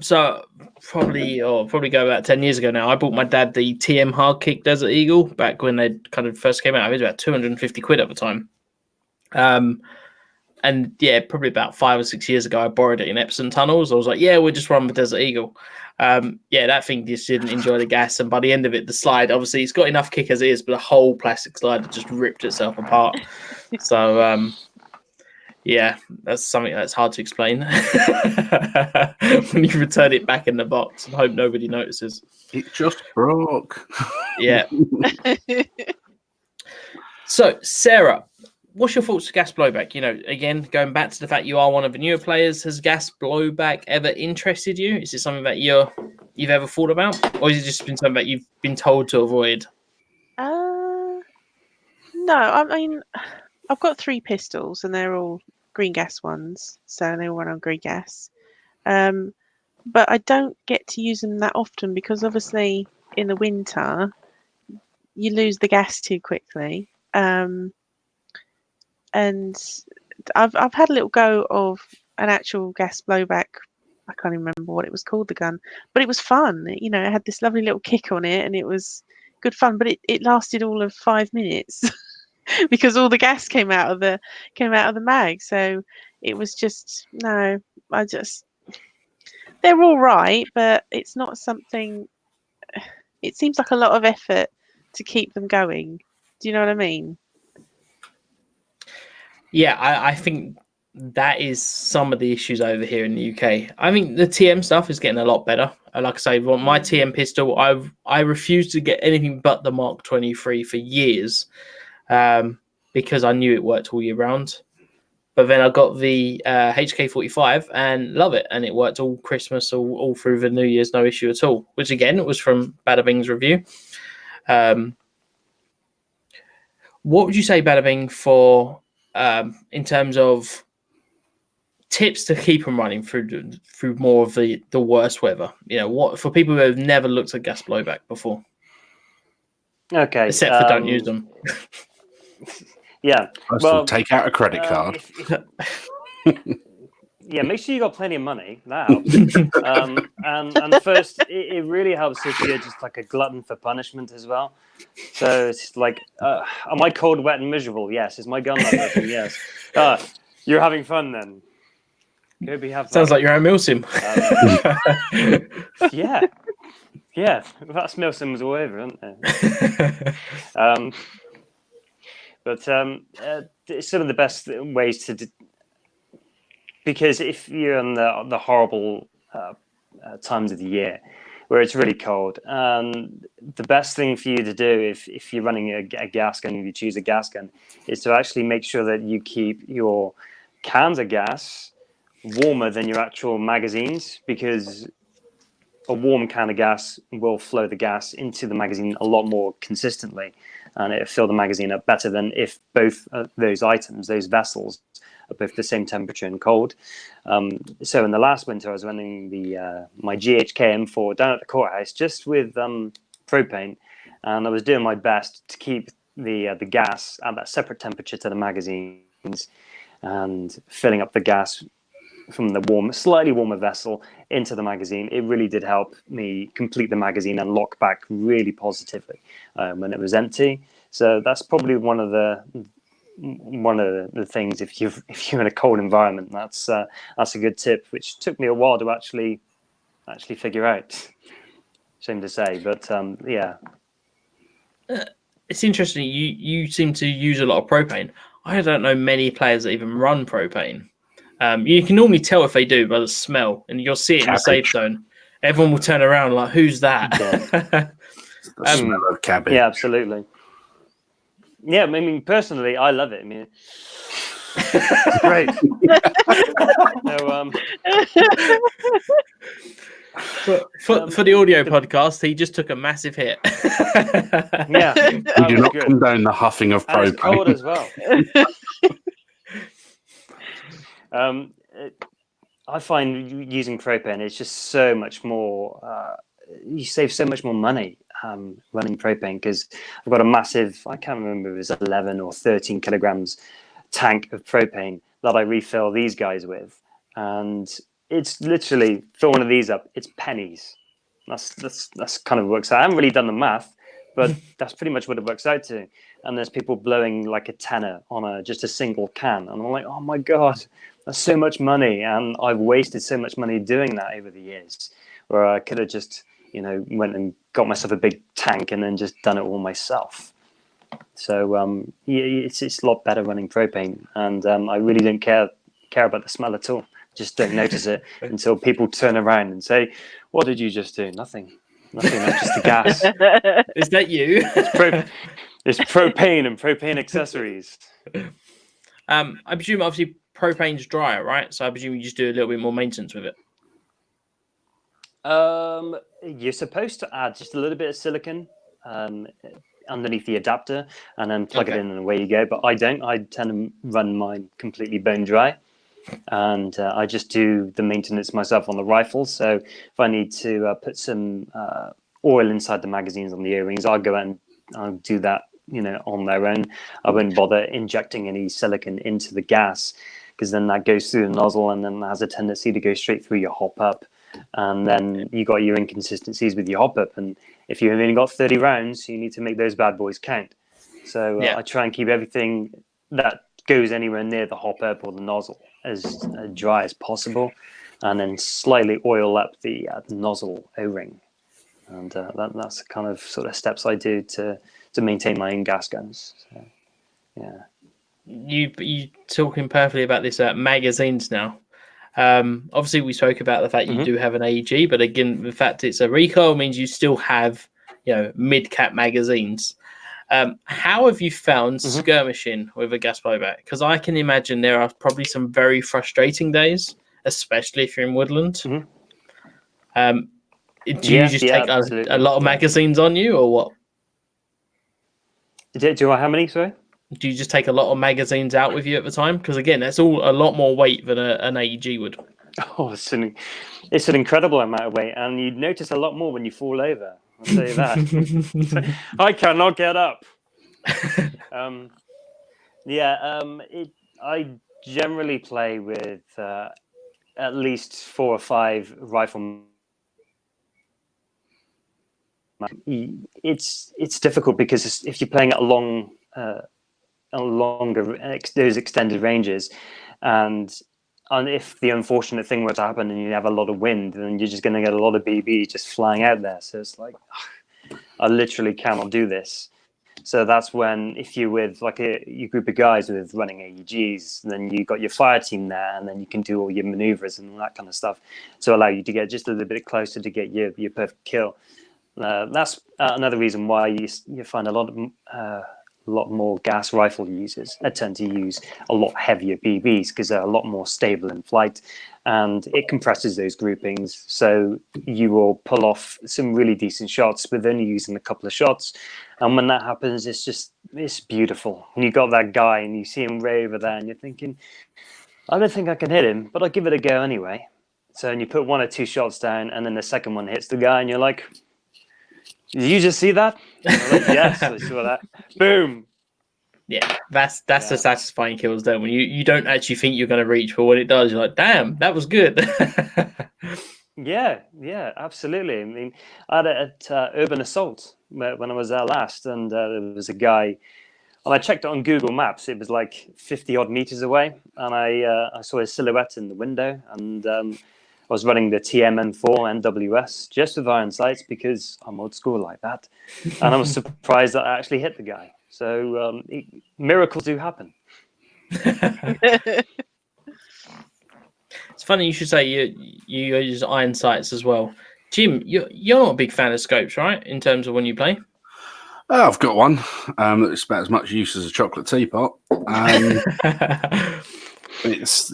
So probably go about 10 years ago now. I bought my dad the TM Hard Kick Desert Eagle back when they kind of first came out. It was about 250 quid at the time. And yeah, probably about 5 or 6 years ago, I borrowed it in Epsom tunnels. I was like, yeah, we'll just run the Desert Eagle. Yeah, that thing just didn't enjoy the gas. And by the end of it, the slide, obviously it's got enough kick as it is, but the whole plastic slide had just ripped itself apart. So, yeah, that's something that's hard to explain when you return it back in the box and hope nobody notices. It just broke. Yeah. So, Sarah, what's your thoughts on gas blowback? You know, again, going back to the fact you are one of the newer players, has gas blowback ever interested you? Is it something that you've ever thought about? Or has it just been something that you've been told to avoid? No, I mean, I've got 3 pistols and they're all green gas ones, so they all run on green gas. But I don't get to use them that often because obviously in the winter you lose the gas too quickly. And I've had a little go of an actual gas blowback. I can't even remember what it was called, the gun, but it was fun. You know, it had this lovely little kick on it, and it was good fun. But it lasted all of 5 minutes. Because all the gas came out of the mag, so it was just no. They're all right, but it's not something. It seems like a lot of effort to keep them going. Do you know what I mean? Yeah, I think that is some of the issues over here in the UK. I mean, the TM stuff is getting a lot better. Like I say, my TM pistol, I refused to get anything but the Mark 23 for years. Because I knew it worked all year round. But then I got the HK45 and love it. And it worked all Christmas, all through the New Year's, no issue at all. Which, again, it was from Bada Bing's review. What would you say, Bada Bing, for in terms of tips to keep them running through more of the worst weather? You know, what for people who have never looked at gas blowback before? Okay. Except for don't use them. Yeah. Well, take out a credit card. Yeah, make sure you got plenty of money. That helps. And first, it really helps if you're just like a glutton for punishment as well. So it's like, am I cold, wet, and miserable? Yes. Is my gun not working? Yes. You're having fun then. Go be have fun. Sounds like you're at Milsim. Yeah. Yeah. That's Milsim's all over, isn't it? But some of the best ways to, because if you're in the horrible times of the year where it's really cold, the best thing for you to do if you're running a gas gun, if you choose a gas gun, is to actually make sure that you keep your cans of gas warmer than your actual magazines, because a warm can of gas will flow the gas into the magazine a lot more consistently, and it'll fill the magazine up better than if both those items, those vessels, are both the same temperature and cold. So in the last winter, I was running my GHK M4 down at the courthouse just with propane, and I was doing my best to keep the gas at that separate temperature to the magazines, and filling up the gas from the slightly warmer vessel into the magazine, it really did help me complete the magazine and lock back really positively when it was empty. So that's probably one of the things, if you're in a cold environment, that's a good tip, which took me a while to actually figure out. Shame to say, but yeah. It's interesting. You seem to use a lot of propane. I don't know many players that even run propane. You can normally tell if they do by the smell, and you'll see it in the safe zone. Everyone will turn around like, "Who's that?" The smell of cabbage. Yeah, absolutely. Yeah, I mean, personally, I love it. I mean, it's great. So, for the audio podcast, he just took a massive hit. Yeah, we do not condone the huffing of propane. And it's cold as well. I find using propane is just so much more. You save so much more money running propane, because I've got a massive, I can't remember if it was 11 or 13 kilograms tank of propane that I refill these guys with, and it's literally, fill one of these up, it's pennies. That's kind of works out. I haven't really done the math, but that's pretty much what it works out to. And there's people blowing like a tenner on just a single can, and I'm like, oh my god, that's so much money, and I've wasted so much money doing that over the years, where I could have just, went and got myself a big tank and then just done it all myself. So it's a lot better running propane, and I really don't care about the smell at all. Just don't notice it until people turn around and say, "What did you just do?" Nothing. That's just the gas. Is that you? It's propane and propane accessories. I presume obviously propane's drier, right? So I presume you just do a little bit more maintenance with it. You're supposed to add just a little bit of silicone underneath the adapter, and then plug it in, and away you go. But I don't. I tend to run mine completely bone dry, and I just do the maintenance myself on the rifle. So if I need to put some oil inside the magazines on the earrings, I'll go and I'll do that, on their own. I won't bother injecting any silicone into the gas, because then that goes through the nozzle and then has a tendency to go straight through your hop up, and then you got your inconsistencies with your hop up. And if you've only got 30 rounds, you need to make those bad boys count. So I try and keep everything that goes anywhere near the hop up or the nozzle as dry as possible, and then slightly oil up the nozzle O-ring. And that's the kind of sort of steps I do to maintain my own gas guns. So, yeah. You talking perfectly about this magazines now. Obviously, we spoke about the fact you do have an AEG, but again, the fact it's a recoil means you still have, mid-cap magazines. How have you found skirmishing with a gas blowback? Because I can imagine there are probably some very frustrating days, especially if you're in woodland. Do you just take a lot of magazines on you, or what? Do I have many, sorry? Do you just take a lot of magazines out with you at the time? Because again, that's all a lot more weight than an AEG would. Oh, it's an incredible amount of weight, and you notice a lot more when you fall over. I'll tell you that. I cannot get up. I generally play with at least 4 or 5 rifle. It's difficult, because if you're playing at longer those extended ranges, and if the unfortunate thing were to happen and you have a lot of wind, then you're just going to get a lot of BB just flying out there. So it's like, I literally cannot do this. So that's when, if you're with like your group of guys with running AEGs, then you got your fire team there, and then you can do all your maneuvers and all that kind of stuff to allow you to get just a little bit closer to get your perfect kill. That's another reason why you find a lot more gas rifle users tend to use a lot heavier BBs, because they're a lot more stable in flight, and it compresses those groupings, so you will pull off some really decent shots with only using a couple of shots. And when that happens, it's beautiful. And you got that guy and you see him way over there, and you're thinking, I don't think I can hit him, but I'll give it a go anyway. So, and you put 1 or 2 shots down, and then the second one hits the guy, and you're like, Did you just see that? Yes, I saw that. Boom. Yeah, that's the satisfying kills though, when you don't actually think you're going to reach, but when it does, you're like, damn, that was good. Yeah, absolutely. I mean, I had it at Urban Assault when I was there last, and there was a guy, and I checked it on Google Maps. It was like 50 odd meters away, and I saw his silhouette in the window, and I was running the TMM4 NWS just with iron sights because I'm old school like that, and I was surprised that I actually hit the guy. So miracles do happen. It's funny you should say you use iron sights as well. Jim, you're not a big fan of scopes, right? In terms of when you play. I've got one that's about as much use as a chocolate teapot. It's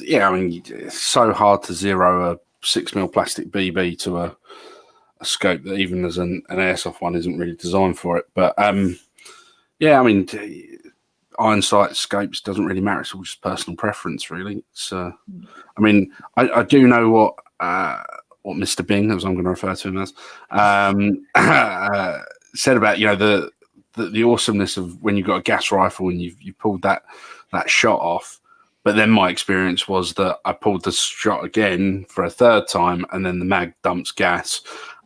so hard to zero a 6mm plastic BB to a scope that even as an airsoft one isn't really designed for it. But iron sight scopes doesn't really matter. It's all just personal preference, really. So, I do know what Mr. Bing, as I'm going to refer to him as, said about the awesomeness of when you've got a gas rifle and you pulled that shot off. But then my experience was that I pulled the shot again for a third time, and then the mag dumps gas,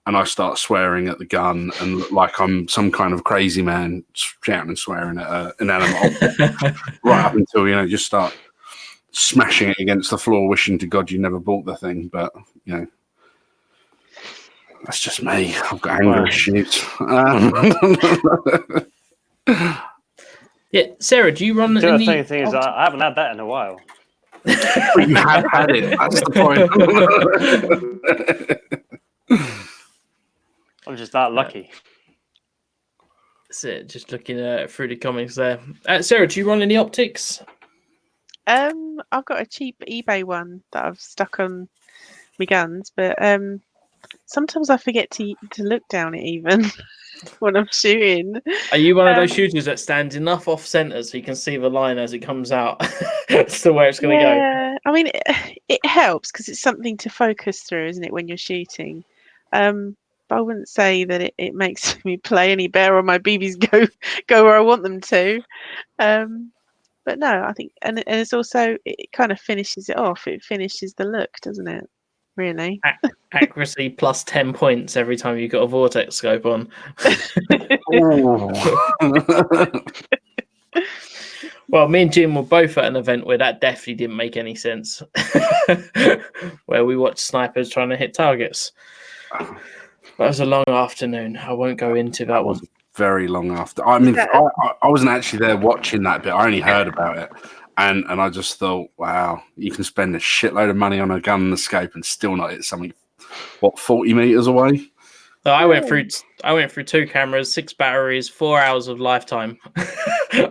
and I start swearing at the gun and look like I'm some kind of crazy man shouting and swearing at an animal, right up until just start smashing it against the floor, wishing to God you never bought the thing. But that's just me. I've got anger issues. Yeah, Sarah, do you run? The funny thing is, I haven't had that in a while. But you have had it. That's the point. I'm just that lucky. That's it. Just looking through the comments there. Sarah, do you run any optics? I've got a cheap eBay one that I've stuck on my guns, but sometimes I forget to look down it even when I'm shooting. Are you one of those shooters that stands enough off center so you can see the line as it comes out as to where it's going to go? Yeah, I mean, it helps because it's something to focus through, isn't it, when you're shooting? But I wouldn't say that it makes me play any better or my BBs go where I want them to. But no, I think, and it's also, it kind of finishes it off. It finishes the look, doesn't it? Really. Accuracy plus 10 points every time you got a vortex scope on. Well, me and Jim were both at an event where that definitely didn't make any sense. Where we watched snipers trying to hit targets. That was a long afternoon. I won't go into that one. Very long after. I mean, I wasn't actually there watching that bit. I only heard about it. And I just thought, wow, you can spend a shitload of money on a gun and a scope and still not hit something, 40 meters away? So I went through 2 cameras, 6 batteries, 4 hours of lifetime.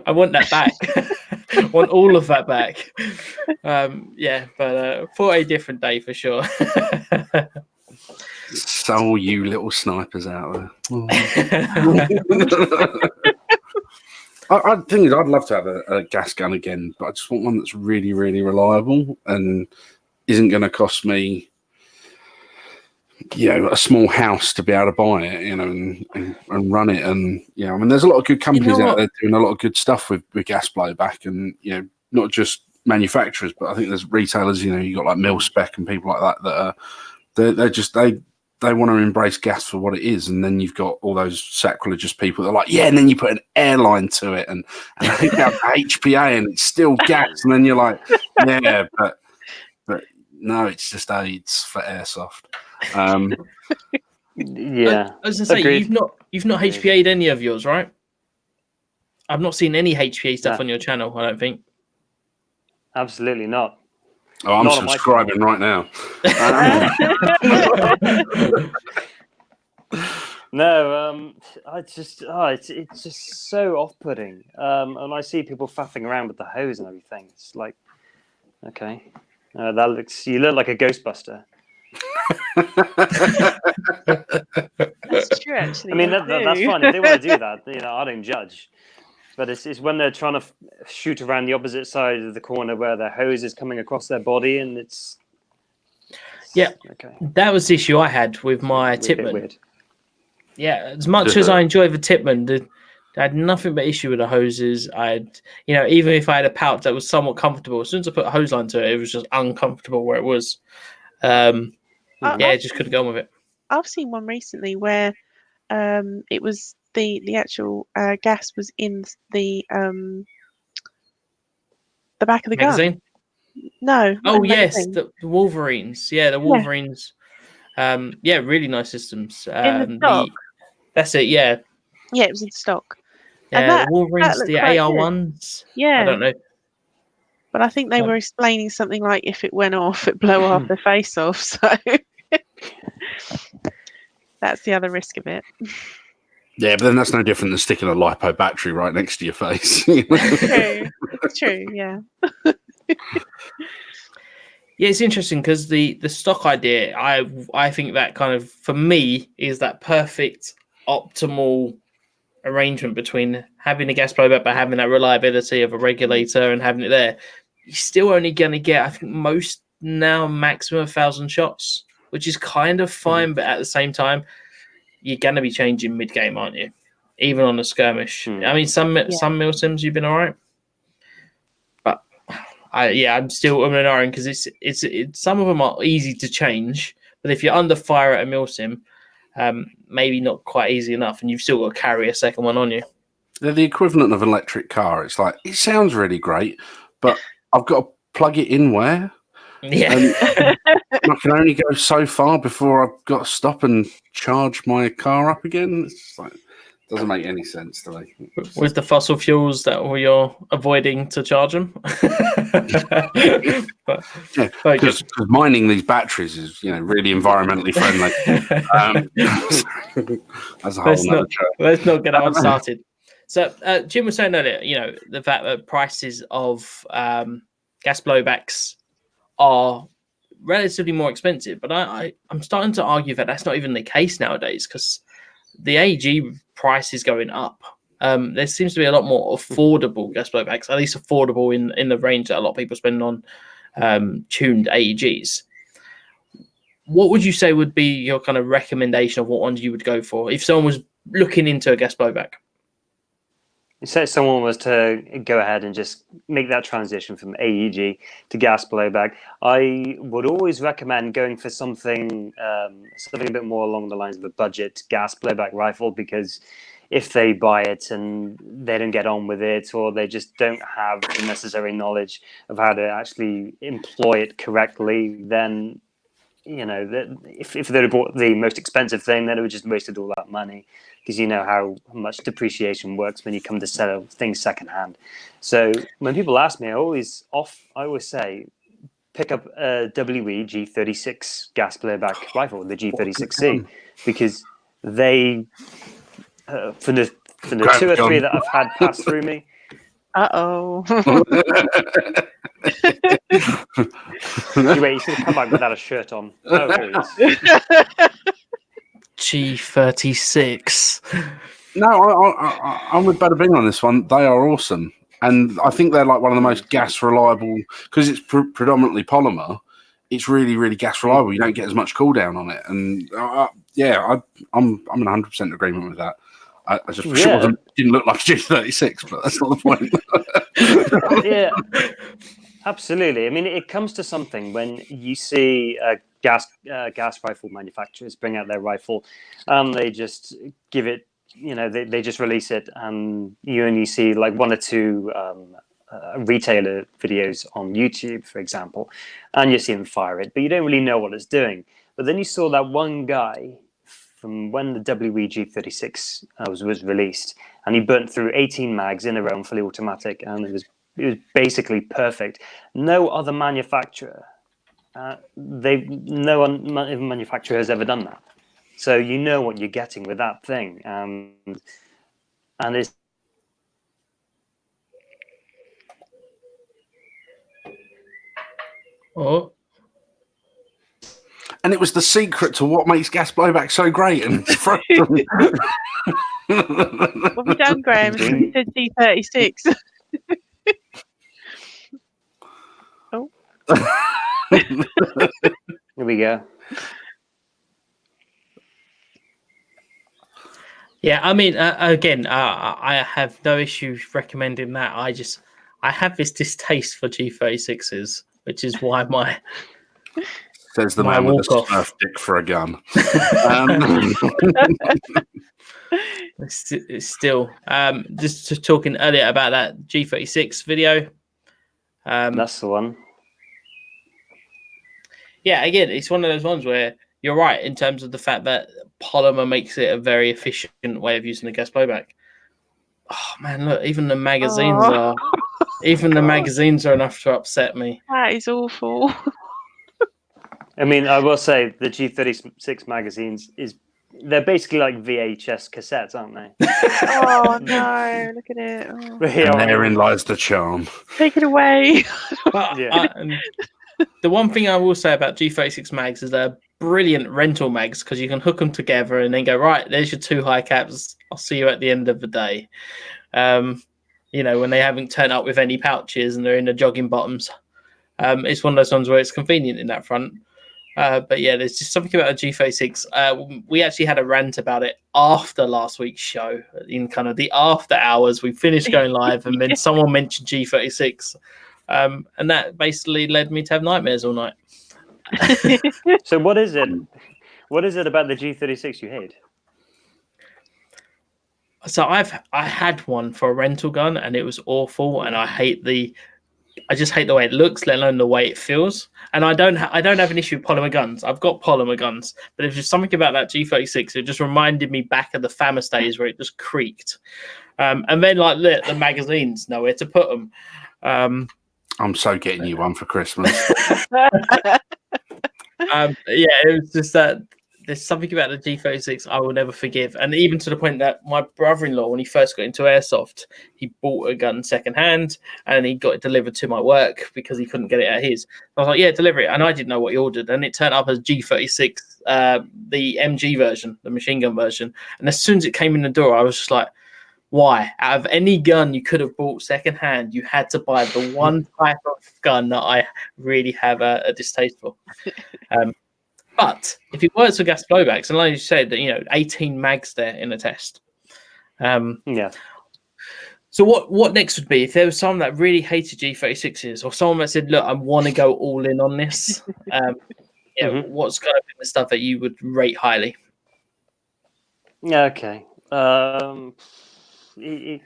I want that back. I want all of that back. But for a different day for sure. So you little snipers out there. I think I'd love to have a gas gun again, but I just want one that's really, really reliable and isn't going to cost me, a small house to be able to buy it, and run it. And I mean, there's a lot of good companies out there doing a lot of good stuff with gas blowback, and not just manufacturers, but I think there's retailers. You got like Mil-Spec and people like that they want to embrace gas for what it is, and then you've got all those sacrilegious people that are like, and then you put an airline to it, and I think you have HPA, and it's still gas, and then you're like, but no, it's just AIDS for airsoft. Yeah, I was gonna say, agreed. you've not HPA'd any of yours, right? I've not seen any HPA stuff on your channel. I don't think. Absolutely not. Oh, I'm subscribing right now. No, it's just so off-putting. And I see people faffing around with the hose and everything. It's like, okay, you look like a Ghostbuster. That's true, actually. I mean, that's fine if they want to do that. I don't judge. But it's when they're trying to shoot around the opposite side of the corner where their hose is coming across their body, and it's okay. That was the issue I had with my Tipman. Yeah, as much as I enjoy the Tipman, I had nothing but issue with the hoses. Even if I had a pouch that was somewhat comfortable, as soon as I put a hose line to it, it was just uncomfortable where it was. Just couldn't go on with it. I've seen one recently where it was the actual gas was in the back of the Magazine? gun. No. Oh yes, the Wolverines. Yeah, the Wolverines. Yeah, really nice systems. In the stock. That's it. Yeah. Yeah, it was in stock. Yeah, and the Wolverines, the AR ones. Yeah. I don't know. But I think they were explaining something like if it went off, it blow half the face off. So that's the other risk of it. Yeah, but then that's no different than sticking a LiPo battery right next to your face. True. It's true, yeah. Yeah, it's interesting because the stock idea, I think that kind of, for me, is that perfect optimal arrangement between having a gas blowback but having that reliability of a regulator and having it there. You're still only going to get, I think, most now maximum 1,000 shots, which is kind of fine, but at the same time, you're going to be changing mid-game, aren't you? Even on a skirmish. I mean, some mil sims you've been all right, but I'm still an iron because it's some of them are easy to change, but if you're under fire at a mil sim, maybe not quite easy enough, and you've still got to carry a second one on you. They're the equivalent of an electric car. It's like, it sounds really great, but I've got to plug it in where? Yeah. I can only go so far before I've got to stop and charge my car up again. It's just like, doesn't make any sense to me. With the fossil fuels that you're avoiding to charge them. Because mining these batteries is, really environmentally friendly. That's a whole nother joke. Let's not get on started. So Jim was saying earlier, the fact that prices of gas blowbacks are relatively more expensive, but I'm starting to argue that that's not even the case nowadays because the AEG price is going up. There seems to be a lot more affordable gas blowbacks, at least affordable in the range that a lot of people spend on tuned AEGs. What would you say would be your kind of recommendation of what ones you would go for if someone was looking into a gas blowback? Say someone was to go ahead and just make that transition from AEG to gas blowback, I would always recommend going for something a bit more along the lines of a budget gas blowback rifle, because if they buy it and they don't get on with it, or they just don't have the necessary knowledge of how to actually employ it correctly, then if they'd have bought the most expensive thing, then it would just wasted all that money, because you know how much depreciation works when you come to sell things secondhand. So when people ask me, I always say, pick up a WE G36 gas blowback rifle, the G36C, because they, for the 2 or 3 that I've had pass through me. You should come back without a shirt on. Oh, here he is. G36. No, I'm with Bada Bing on this one. They are awesome. And I think they're like one of the most gas reliable, because it's predominantly polymer. It's really, really gas reliable. You don't get as much cooldown on it. And I'm in 100% agreement with that. I just wish it didn't look like a G36, but that's not the point. Yeah, absolutely. I mean, it comes to something when you see gas rifle manufacturers bring out their rifle, they just give it, they just release it, and you only see like 1 or 2 retailer videos on YouTube, for example, and you see them fire it, but you don't really know what it's doing. But then you saw that one guy from when the WEG36 was released, and he burnt through 18 mags in a row, fully automatic, and it was basically perfect. No other manufacturer, no one manufacturer has ever done that. So you know what you're getting with that thing, and it's. Oh. And it was the secret to what makes gas blowback so great. And what have you done, Graham? You said G36. Oh. Here we go. Yeah, I mean, again, I have no issue recommending that. I have this distaste for G36s, which is why Says the my man with a walk off. Smurf dick for a gun. It's still just talking earlier about that G36 video. That's the one. Yeah, again, it's one of those ones where you're right in terms of the fact that polymer makes it a very efficient way of using a gas blowback. Oh man, look, even the magazines Oh. the magazines are enough to upset me. That is awful. I mean, I will say the G36 magazines they're basically like VHS cassettes, aren't they? Oh no! Look at it. Oh. And therein lies the charm. Take it away. But Yeah. and the one thing I will say about G36 mags is they're brilliant rental mags because you can hook them together and then go, right, there's your 2 high caps. I'll see you at the end of the day. You know, when they haven't turned up with any pouches and they're in the jogging bottoms. It's one of those ones where it's convenient in that front. But yeah, there's just something about a G36. We actually had a rant about it after last week's show, in kind of the after hours. We finished going live, and then someone mentioned G36, and that basically led me to have nightmares all night. So what is it? What is it about the G36 you hate? So I had one for a rental gun, and it was awful, and I just hate the way it looks, let alone the way it feels. And I don't have an issue with polymer guns. I've got polymer guns, but there's just something about that G36. It just reminded me back of the FAMAS days where it just creaked. And then like the magazines, nowhere to put them. I'm so getting you one for Christmas. Yeah, it was just that there's something about the G36 I will never forgive. And even to the point that my brother-in-law, when he first got into Airsoft, he bought a gun secondhand and he got it delivered to my work because he couldn't get it at his. I was like, yeah, deliver it. And I didn't know what he ordered. And it turned up as G36, the MG version, the machine gun version. And as soon as it came in the door, I was just like, why? Out of any gun you could have bought secondhand, you had to buy the one type of gun that I really have a distaste for. But if it works for gas blowbacks, and like you said, that 18 mags there in a test. Yeah. So what next would be if there was someone that really hated G36s, or someone that said, "Look, I want to go all in on this." What's kind of the stuff that you would rate highly? Yeah. Okay. It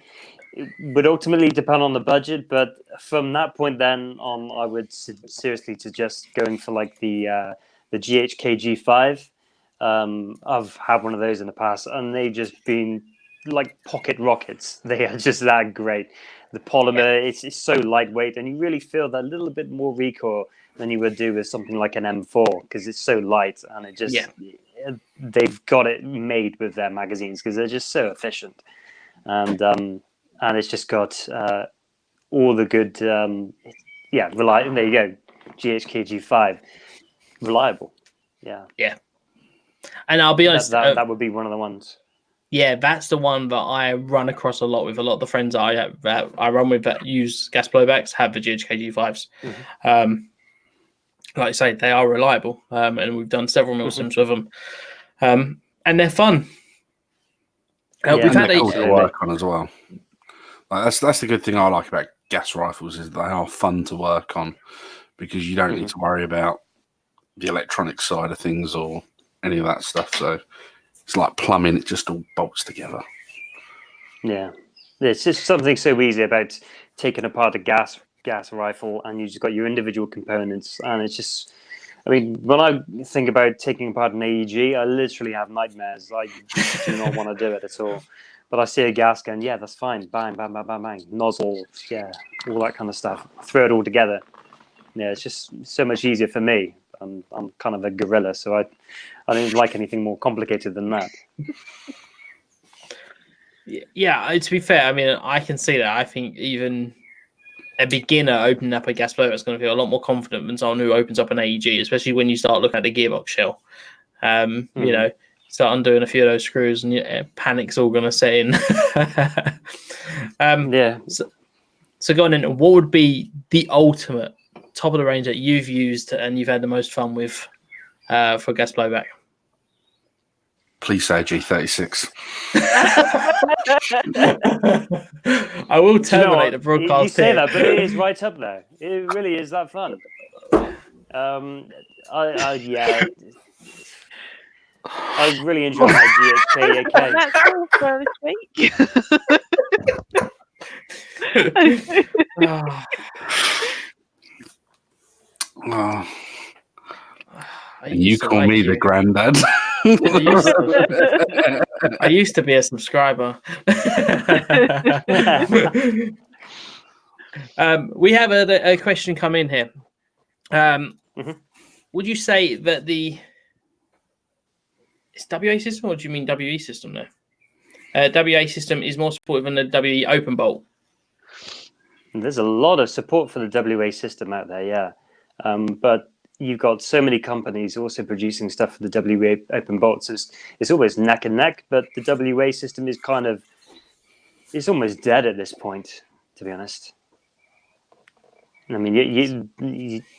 would ultimately depend on the budget, but from that point then on, I would seriously suggest going for like the GHK G5. I've had one of those in the past, and they've just been like pocket rockets. They are just that great. The polymer, it's so lightweight, and you really feel that little bit more recoil than you would do with something like an M4 because it's so light, and it just they've got it made with their magazines because they're just so efficient, and it's just got all the good reliable. There you go, GHK G5. Reliable, yeah. And I'll be honest, that would be one of the ones. Yeah, that's the one that I run across a lot with. A lot of the friends I run with that use gas blowbacks have the GHK G5s. Like I say, they are reliable, and we've done several mil sims with them, and they're fun. We've had cool to work on as well. Like, that's the good thing I like about gas rifles is they are fun to work on because you don't need to worry about the electronic side of things or any of that stuff. So it's like plumbing; it just all bolts together. Yeah, it's just something so easy about taking apart a gas rifle, and you just got your individual components, and it's just. I mean, when I think about taking apart an AEG, I literally have nightmares. I do not want to do it at all. But I see a gas gun, yeah, that's fine. Bang, bang, bang, bang, bang. Nozzle, yeah, all that kind of stuff. Throw it all together. Yeah, it's just so much easier for me. I'm kind of a gorilla, so I don't like anything more complicated than that. Yeah, to be fair, I mean, I can see that. I think even a beginner opening up a gas blower is going to feel a lot more confident than someone who opens up an AEG, especially when you start looking at the gearbox shell. Start undoing a few of those screws and panic's all going to set in. So going in, what would be the ultimate top of the range that you've used and you've had the most fun with for gas blowback? Please say G36. I will Do you know terminate what? the broadcast You say here. that, but it is right up there. It really is that fun. Yeah, I really enjoy my GHK AK. That's all for this week. Oh, I and you used to call like me the you. granddad. I used to be a subscriber. We have a question come in here. Would you say that it's WA system, or do you mean WE system there? WA system is more supportive than the WE open bolt. There's a lot of support for the WA system out there, yeah. But you've got so many companies also producing stuff for the WA open bolts. It's always neck and neck, but the WA system is it's almost dead at this point, to be honest. I mean,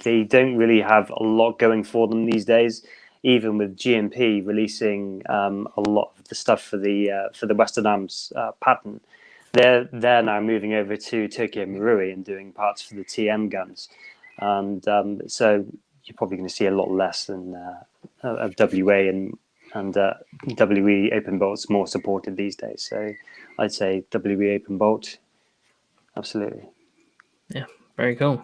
they don't really have a lot going for them these days. Even with GMP releasing a lot of the stuff for the Western Arms pattern, they're now moving over to Tokyo Marui and doing parts for the TM guns, and so you're probably going to see a lot less than of WA and WE open bolts more supported these days. So I'd say WE open bolt, absolutely. Yeah, very cool.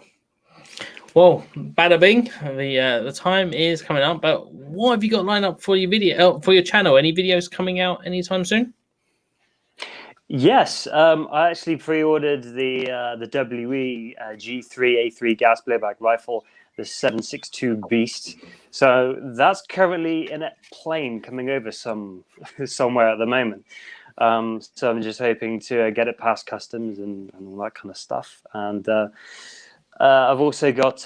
Well, Bada Bing, the time is coming up, but what have you got lined up for your video for your channel? Any videos coming out anytime soon? Yes, I actually pre-ordered the WE G3A3 gas blowback rifle, the 7.62 Beast. So that's currently in a plane coming over somewhere at the moment. So I'm just hoping to get it past customs and all that kind of stuff. And I've also got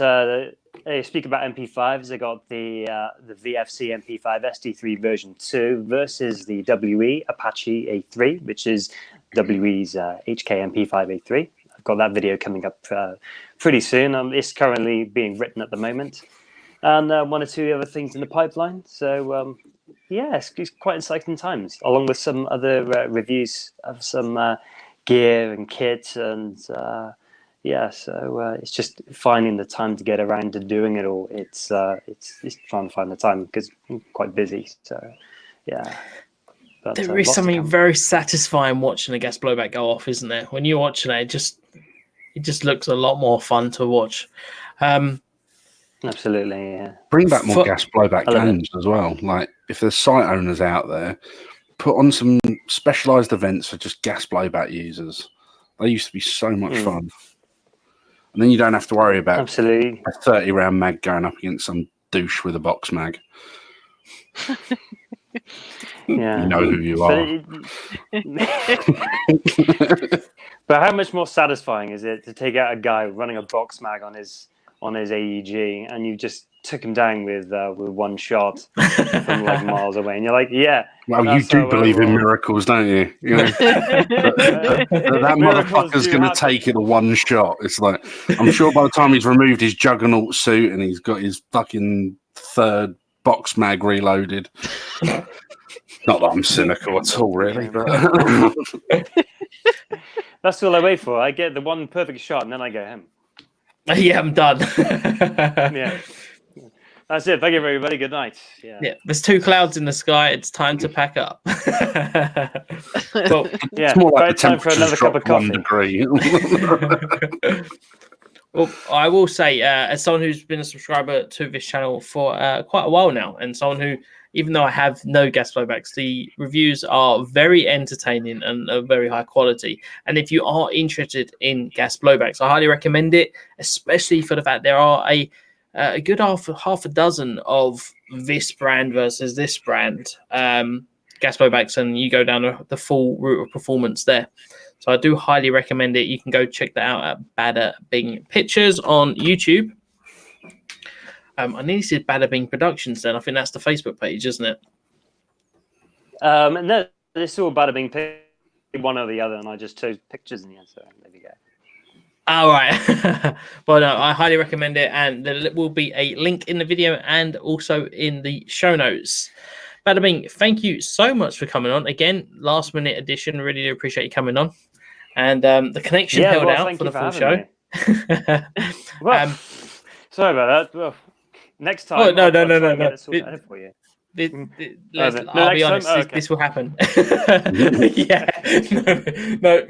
speak about MP5s. I got the VFC MP5 SD3 version 2 versus the WE Apache A3, which is WE's HK MP5 A3. I've got that video coming up pretty soon. It's currently being written at the moment, and one or two other things in the pipeline. So yeah, it's quite exciting times, along with some other reviews of some gear and kit and. Yeah, so it's just finding the time to get around to doing it all. It's trying to find the time because I'm quite busy. So, yeah. But, there is something very satisfying watching a gas blowback go off, isn't there? When you're watching it, it just looks a lot more fun to watch. Absolutely, yeah. Bring back more gas blowback games as well. Like if there's site owners out there, put on some specialised events for just gas blowback users. They used to be so much fun. And then you don't have to worry about absolutely a 30-round mag going up against some douche with a box mag. Yeah, you know who you are. But how much more satisfying is it to take out a guy running a box mag on his AEG and you just took him down with one shot from like miles away, and you're like, yeah. Well, you do believe in miracles, don't you? You know, that motherfucker's going to take it a one shot. It's like, I'm sure by the time he's removed his juggernaut suit and he's got his fucking third box mag reloaded. Not that I'm cynical at all, really, but that's all I wait for. I get the one perfect shot, and then I go home. Yeah, I'm done. Yeah. That's it. Thank you, everybody. Good night. Yeah. There's 2 clouds in the sky. It's time to pack up. Well, yeah. It's more like time for another cup of coffee. 1 degree. Well, I will say, as someone who's been a subscriber to this channel for quite a while now, and someone who, even though I have no gas blowbacks, the reviews are very entertaining and of very high quality. And if you are interested in gas blowbacks, I highly recommend it, especially for the fact there are a good half a dozen of this brand versus this brand gas blowbacks, and you go down the full route of performance there. So I do highly recommend it. You can go check that out at Bada Bing Pictures on YouTube. I nearly said Bada Bing Productions then. I think that's the Facebook page, isn't it? No, it's all Bada Bing Pictures, one or the other, and I just chose pictures in the end. So there we go. All right. Well, no, I highly recommend it, and there will be a link in the video and also in the show notes. Bada Bing, thank you so much for coming on. Again, last minute edition. Really do appreciate you coming on. And the connection held out thank for you the for full having show. me. Well, sorry about that. Well, next time, Oh, no, I'll no, no, try no, and get no. it sorted out for you. I'll be next time? honest. Oh, okay. This will happen. Yeah, no.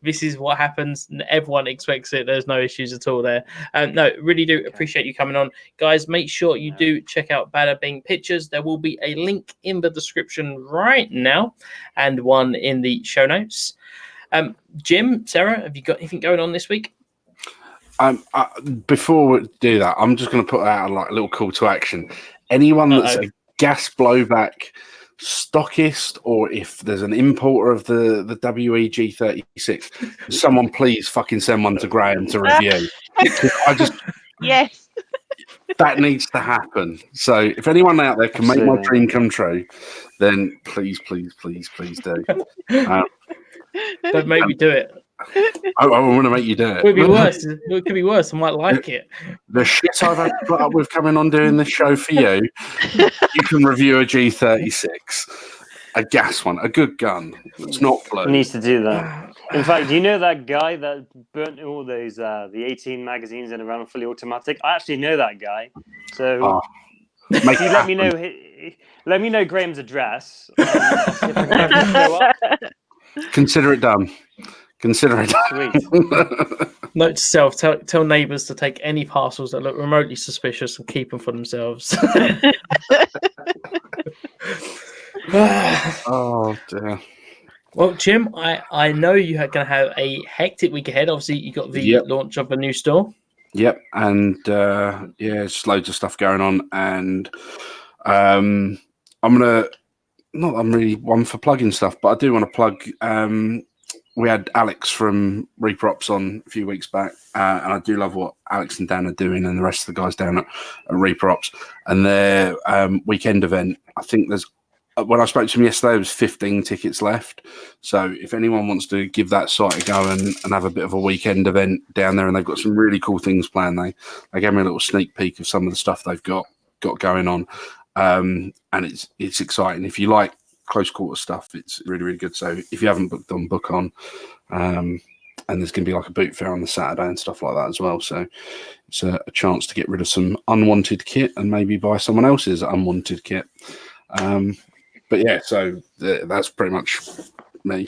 This is what happens. Everyone expects it. There's no issues at all there. No, really do appreciate you coming on, guys. Make sure you do check out Bada Bing Pictures. There will be a link in the description right now, and one in the show notes. Jim, Sarah, have you got anything going on this week? Before we do that, I'm just going to put out like a little call to action. Anyone that's a gas blowback stockist, or if there's an importer of the WEG36, someone please fucking send one to Graham to review. Yes, that needs to happen. So if anyone out there can make my dream come true, then please do. Don't make me do it. I want to make you do it. It could be worse. It could be worse. I might like it. The shit I've had to put up with coming on doing this show for you, you can review a G36, a gas one, a good gun. It's not blue. Needs to do that. In fact, do you know that guy that burnt all those the 18 magazines in a round fully automatic? I actually know that guy. So if you let me know Graham's address. I'll see if I can get him to show up. Consider it done. Consider it Sweet. Note to self: tell neighbours to take any parcels that look remotely suspicious and keep them for themselves. Oh dear. Well, Jim, I know you're going to have a hectic week ahead. Obviously, you got the launch of a new store. Yep, and just loads of stuff going on, and I'm gonna. Not that I'm really one for plugging stuff, but I do want to plug. We had Alex from Reaper Ops on a few weeks back, and I do love what Alex and Dan are doing, and the rest of the guys down at Reaper Ops and their weekend event. I think there's. When I spoke to him yesterday, there was 15 tickets left. So if anyone wants to give that site a go and have a bit of a weekend event down there, and they've got some really cool things planned, they gave me a little sneak peek of some of the stuff they've got going on, and it's exciting. If you like close quarter stuff, it's really, really good. So if you haven't booked on, book on. And there's going to be like a boot fair on the Saturday and stuff like that as well. So it's a chance to get rid of some unwanted kit and maybe buy someone else's unwanted kit. But yeah, so that's pretty much me.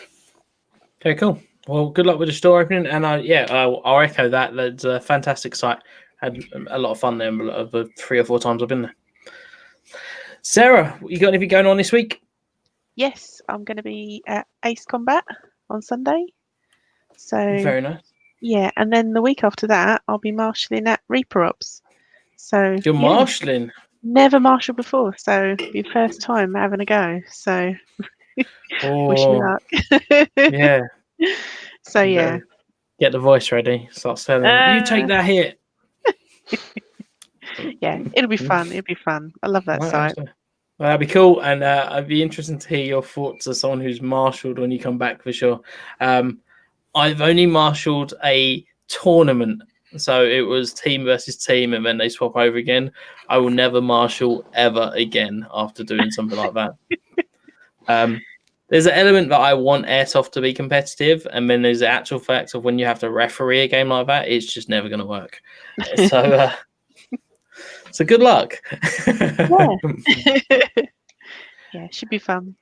Okay, cool. Well, good luck with the store opening. And I'll echo that. That's a fantastic site. Had a lot of fun there the 3 or 4 times I've been there. Sarah, you got anything going on this week? yes, I'm going to be at Ace Combat on Sunday. So Very nice. yeah, and then the week after that, I'll be marshalling at Reaper Ops. So You're marshalling. Never marshalled before, so it'll be first time having a go. So wish me luck. Yeah. So yeah. Get the voice ready. Start selling. You take that hit. Yeah, it'll be fun. It'll be fun. I love that site. Well, that'd be cool, and I'd be interested to hear your thoughts as someone who's marshalled when you come back for sure. I've only marshalled a tournament, so it was team versus team, and then they swap over again. I will never marshal ever again after doing something like that. There's an element that I want Airsoft to be competitive, and then there's the actual fact of when you have to referee a game like that, it's just never going to work. So good luck. Yeah. Yeah, it should be fun.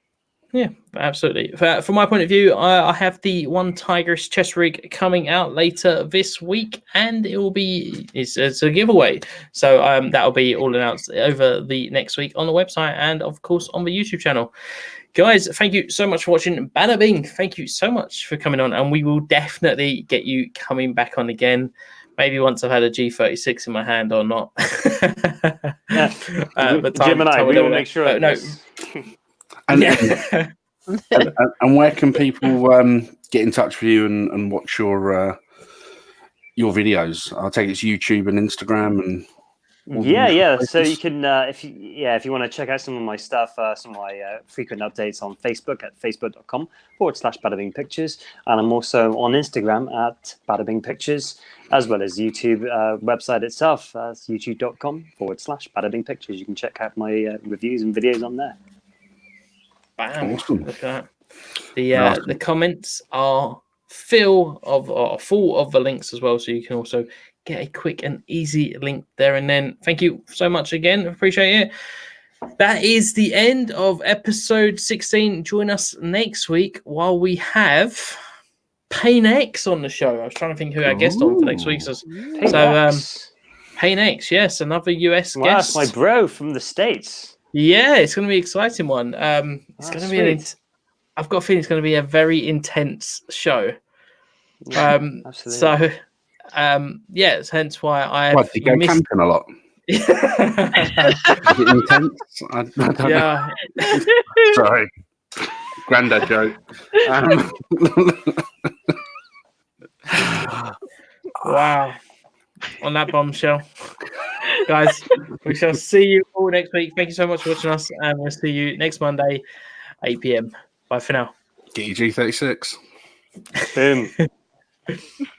Yeah, absolutely. From my point of view, I have the One Tigris chest rig coming out later this week, and it's a giveaway. So that'll be all announced over the next week on the website and of course on the YouTube channel. Guys, thank you so much for watching. Bada Bing, thank you so much for coming on, and we will definitely get you coming back on again. Maybe once I've had a G36 in my hand or not. But Jim and I, we will make sure. And where can people get in touch with you and watch your videos? I'll take it's YouTube and Instagram and yeah. So you can if you want to check out some of my stuff, some of my frequent updates on Facebook at facebook.com/Bada Bing Pictures, and I'm also on Instagram at Bada Bing Pictures, as well as YouTube website itself, youtube.com/Bada Bing Pictures. You can check out my reviews and videos on there. Bam! Awesome. Look at that. The comments are full of the links as well, so you can also get a quick and easy link there and then. Thank you so much again. Appreciate it. That is the end of episode 16. Join us next week while we have Payne X on the show. I was trying to think who our guest on for next week. Payne X, yes, another US Wow, guest. that's my bro from the States. Yeah, it's going to be an exciting one. It's going to be I've got a feeling it's going to be a very intense show. Yeah, absolutely. So, yes, hence why I have What, do you go camping a lot? Is it intense? I don't know. Sorry. Granddad joke. Wow. On that bombshell. Guys, we shall see you all next week. Thank you so much for watching us, and we'll see you next Monday, 8 p.m. Bye for now. Get your G36. Boom.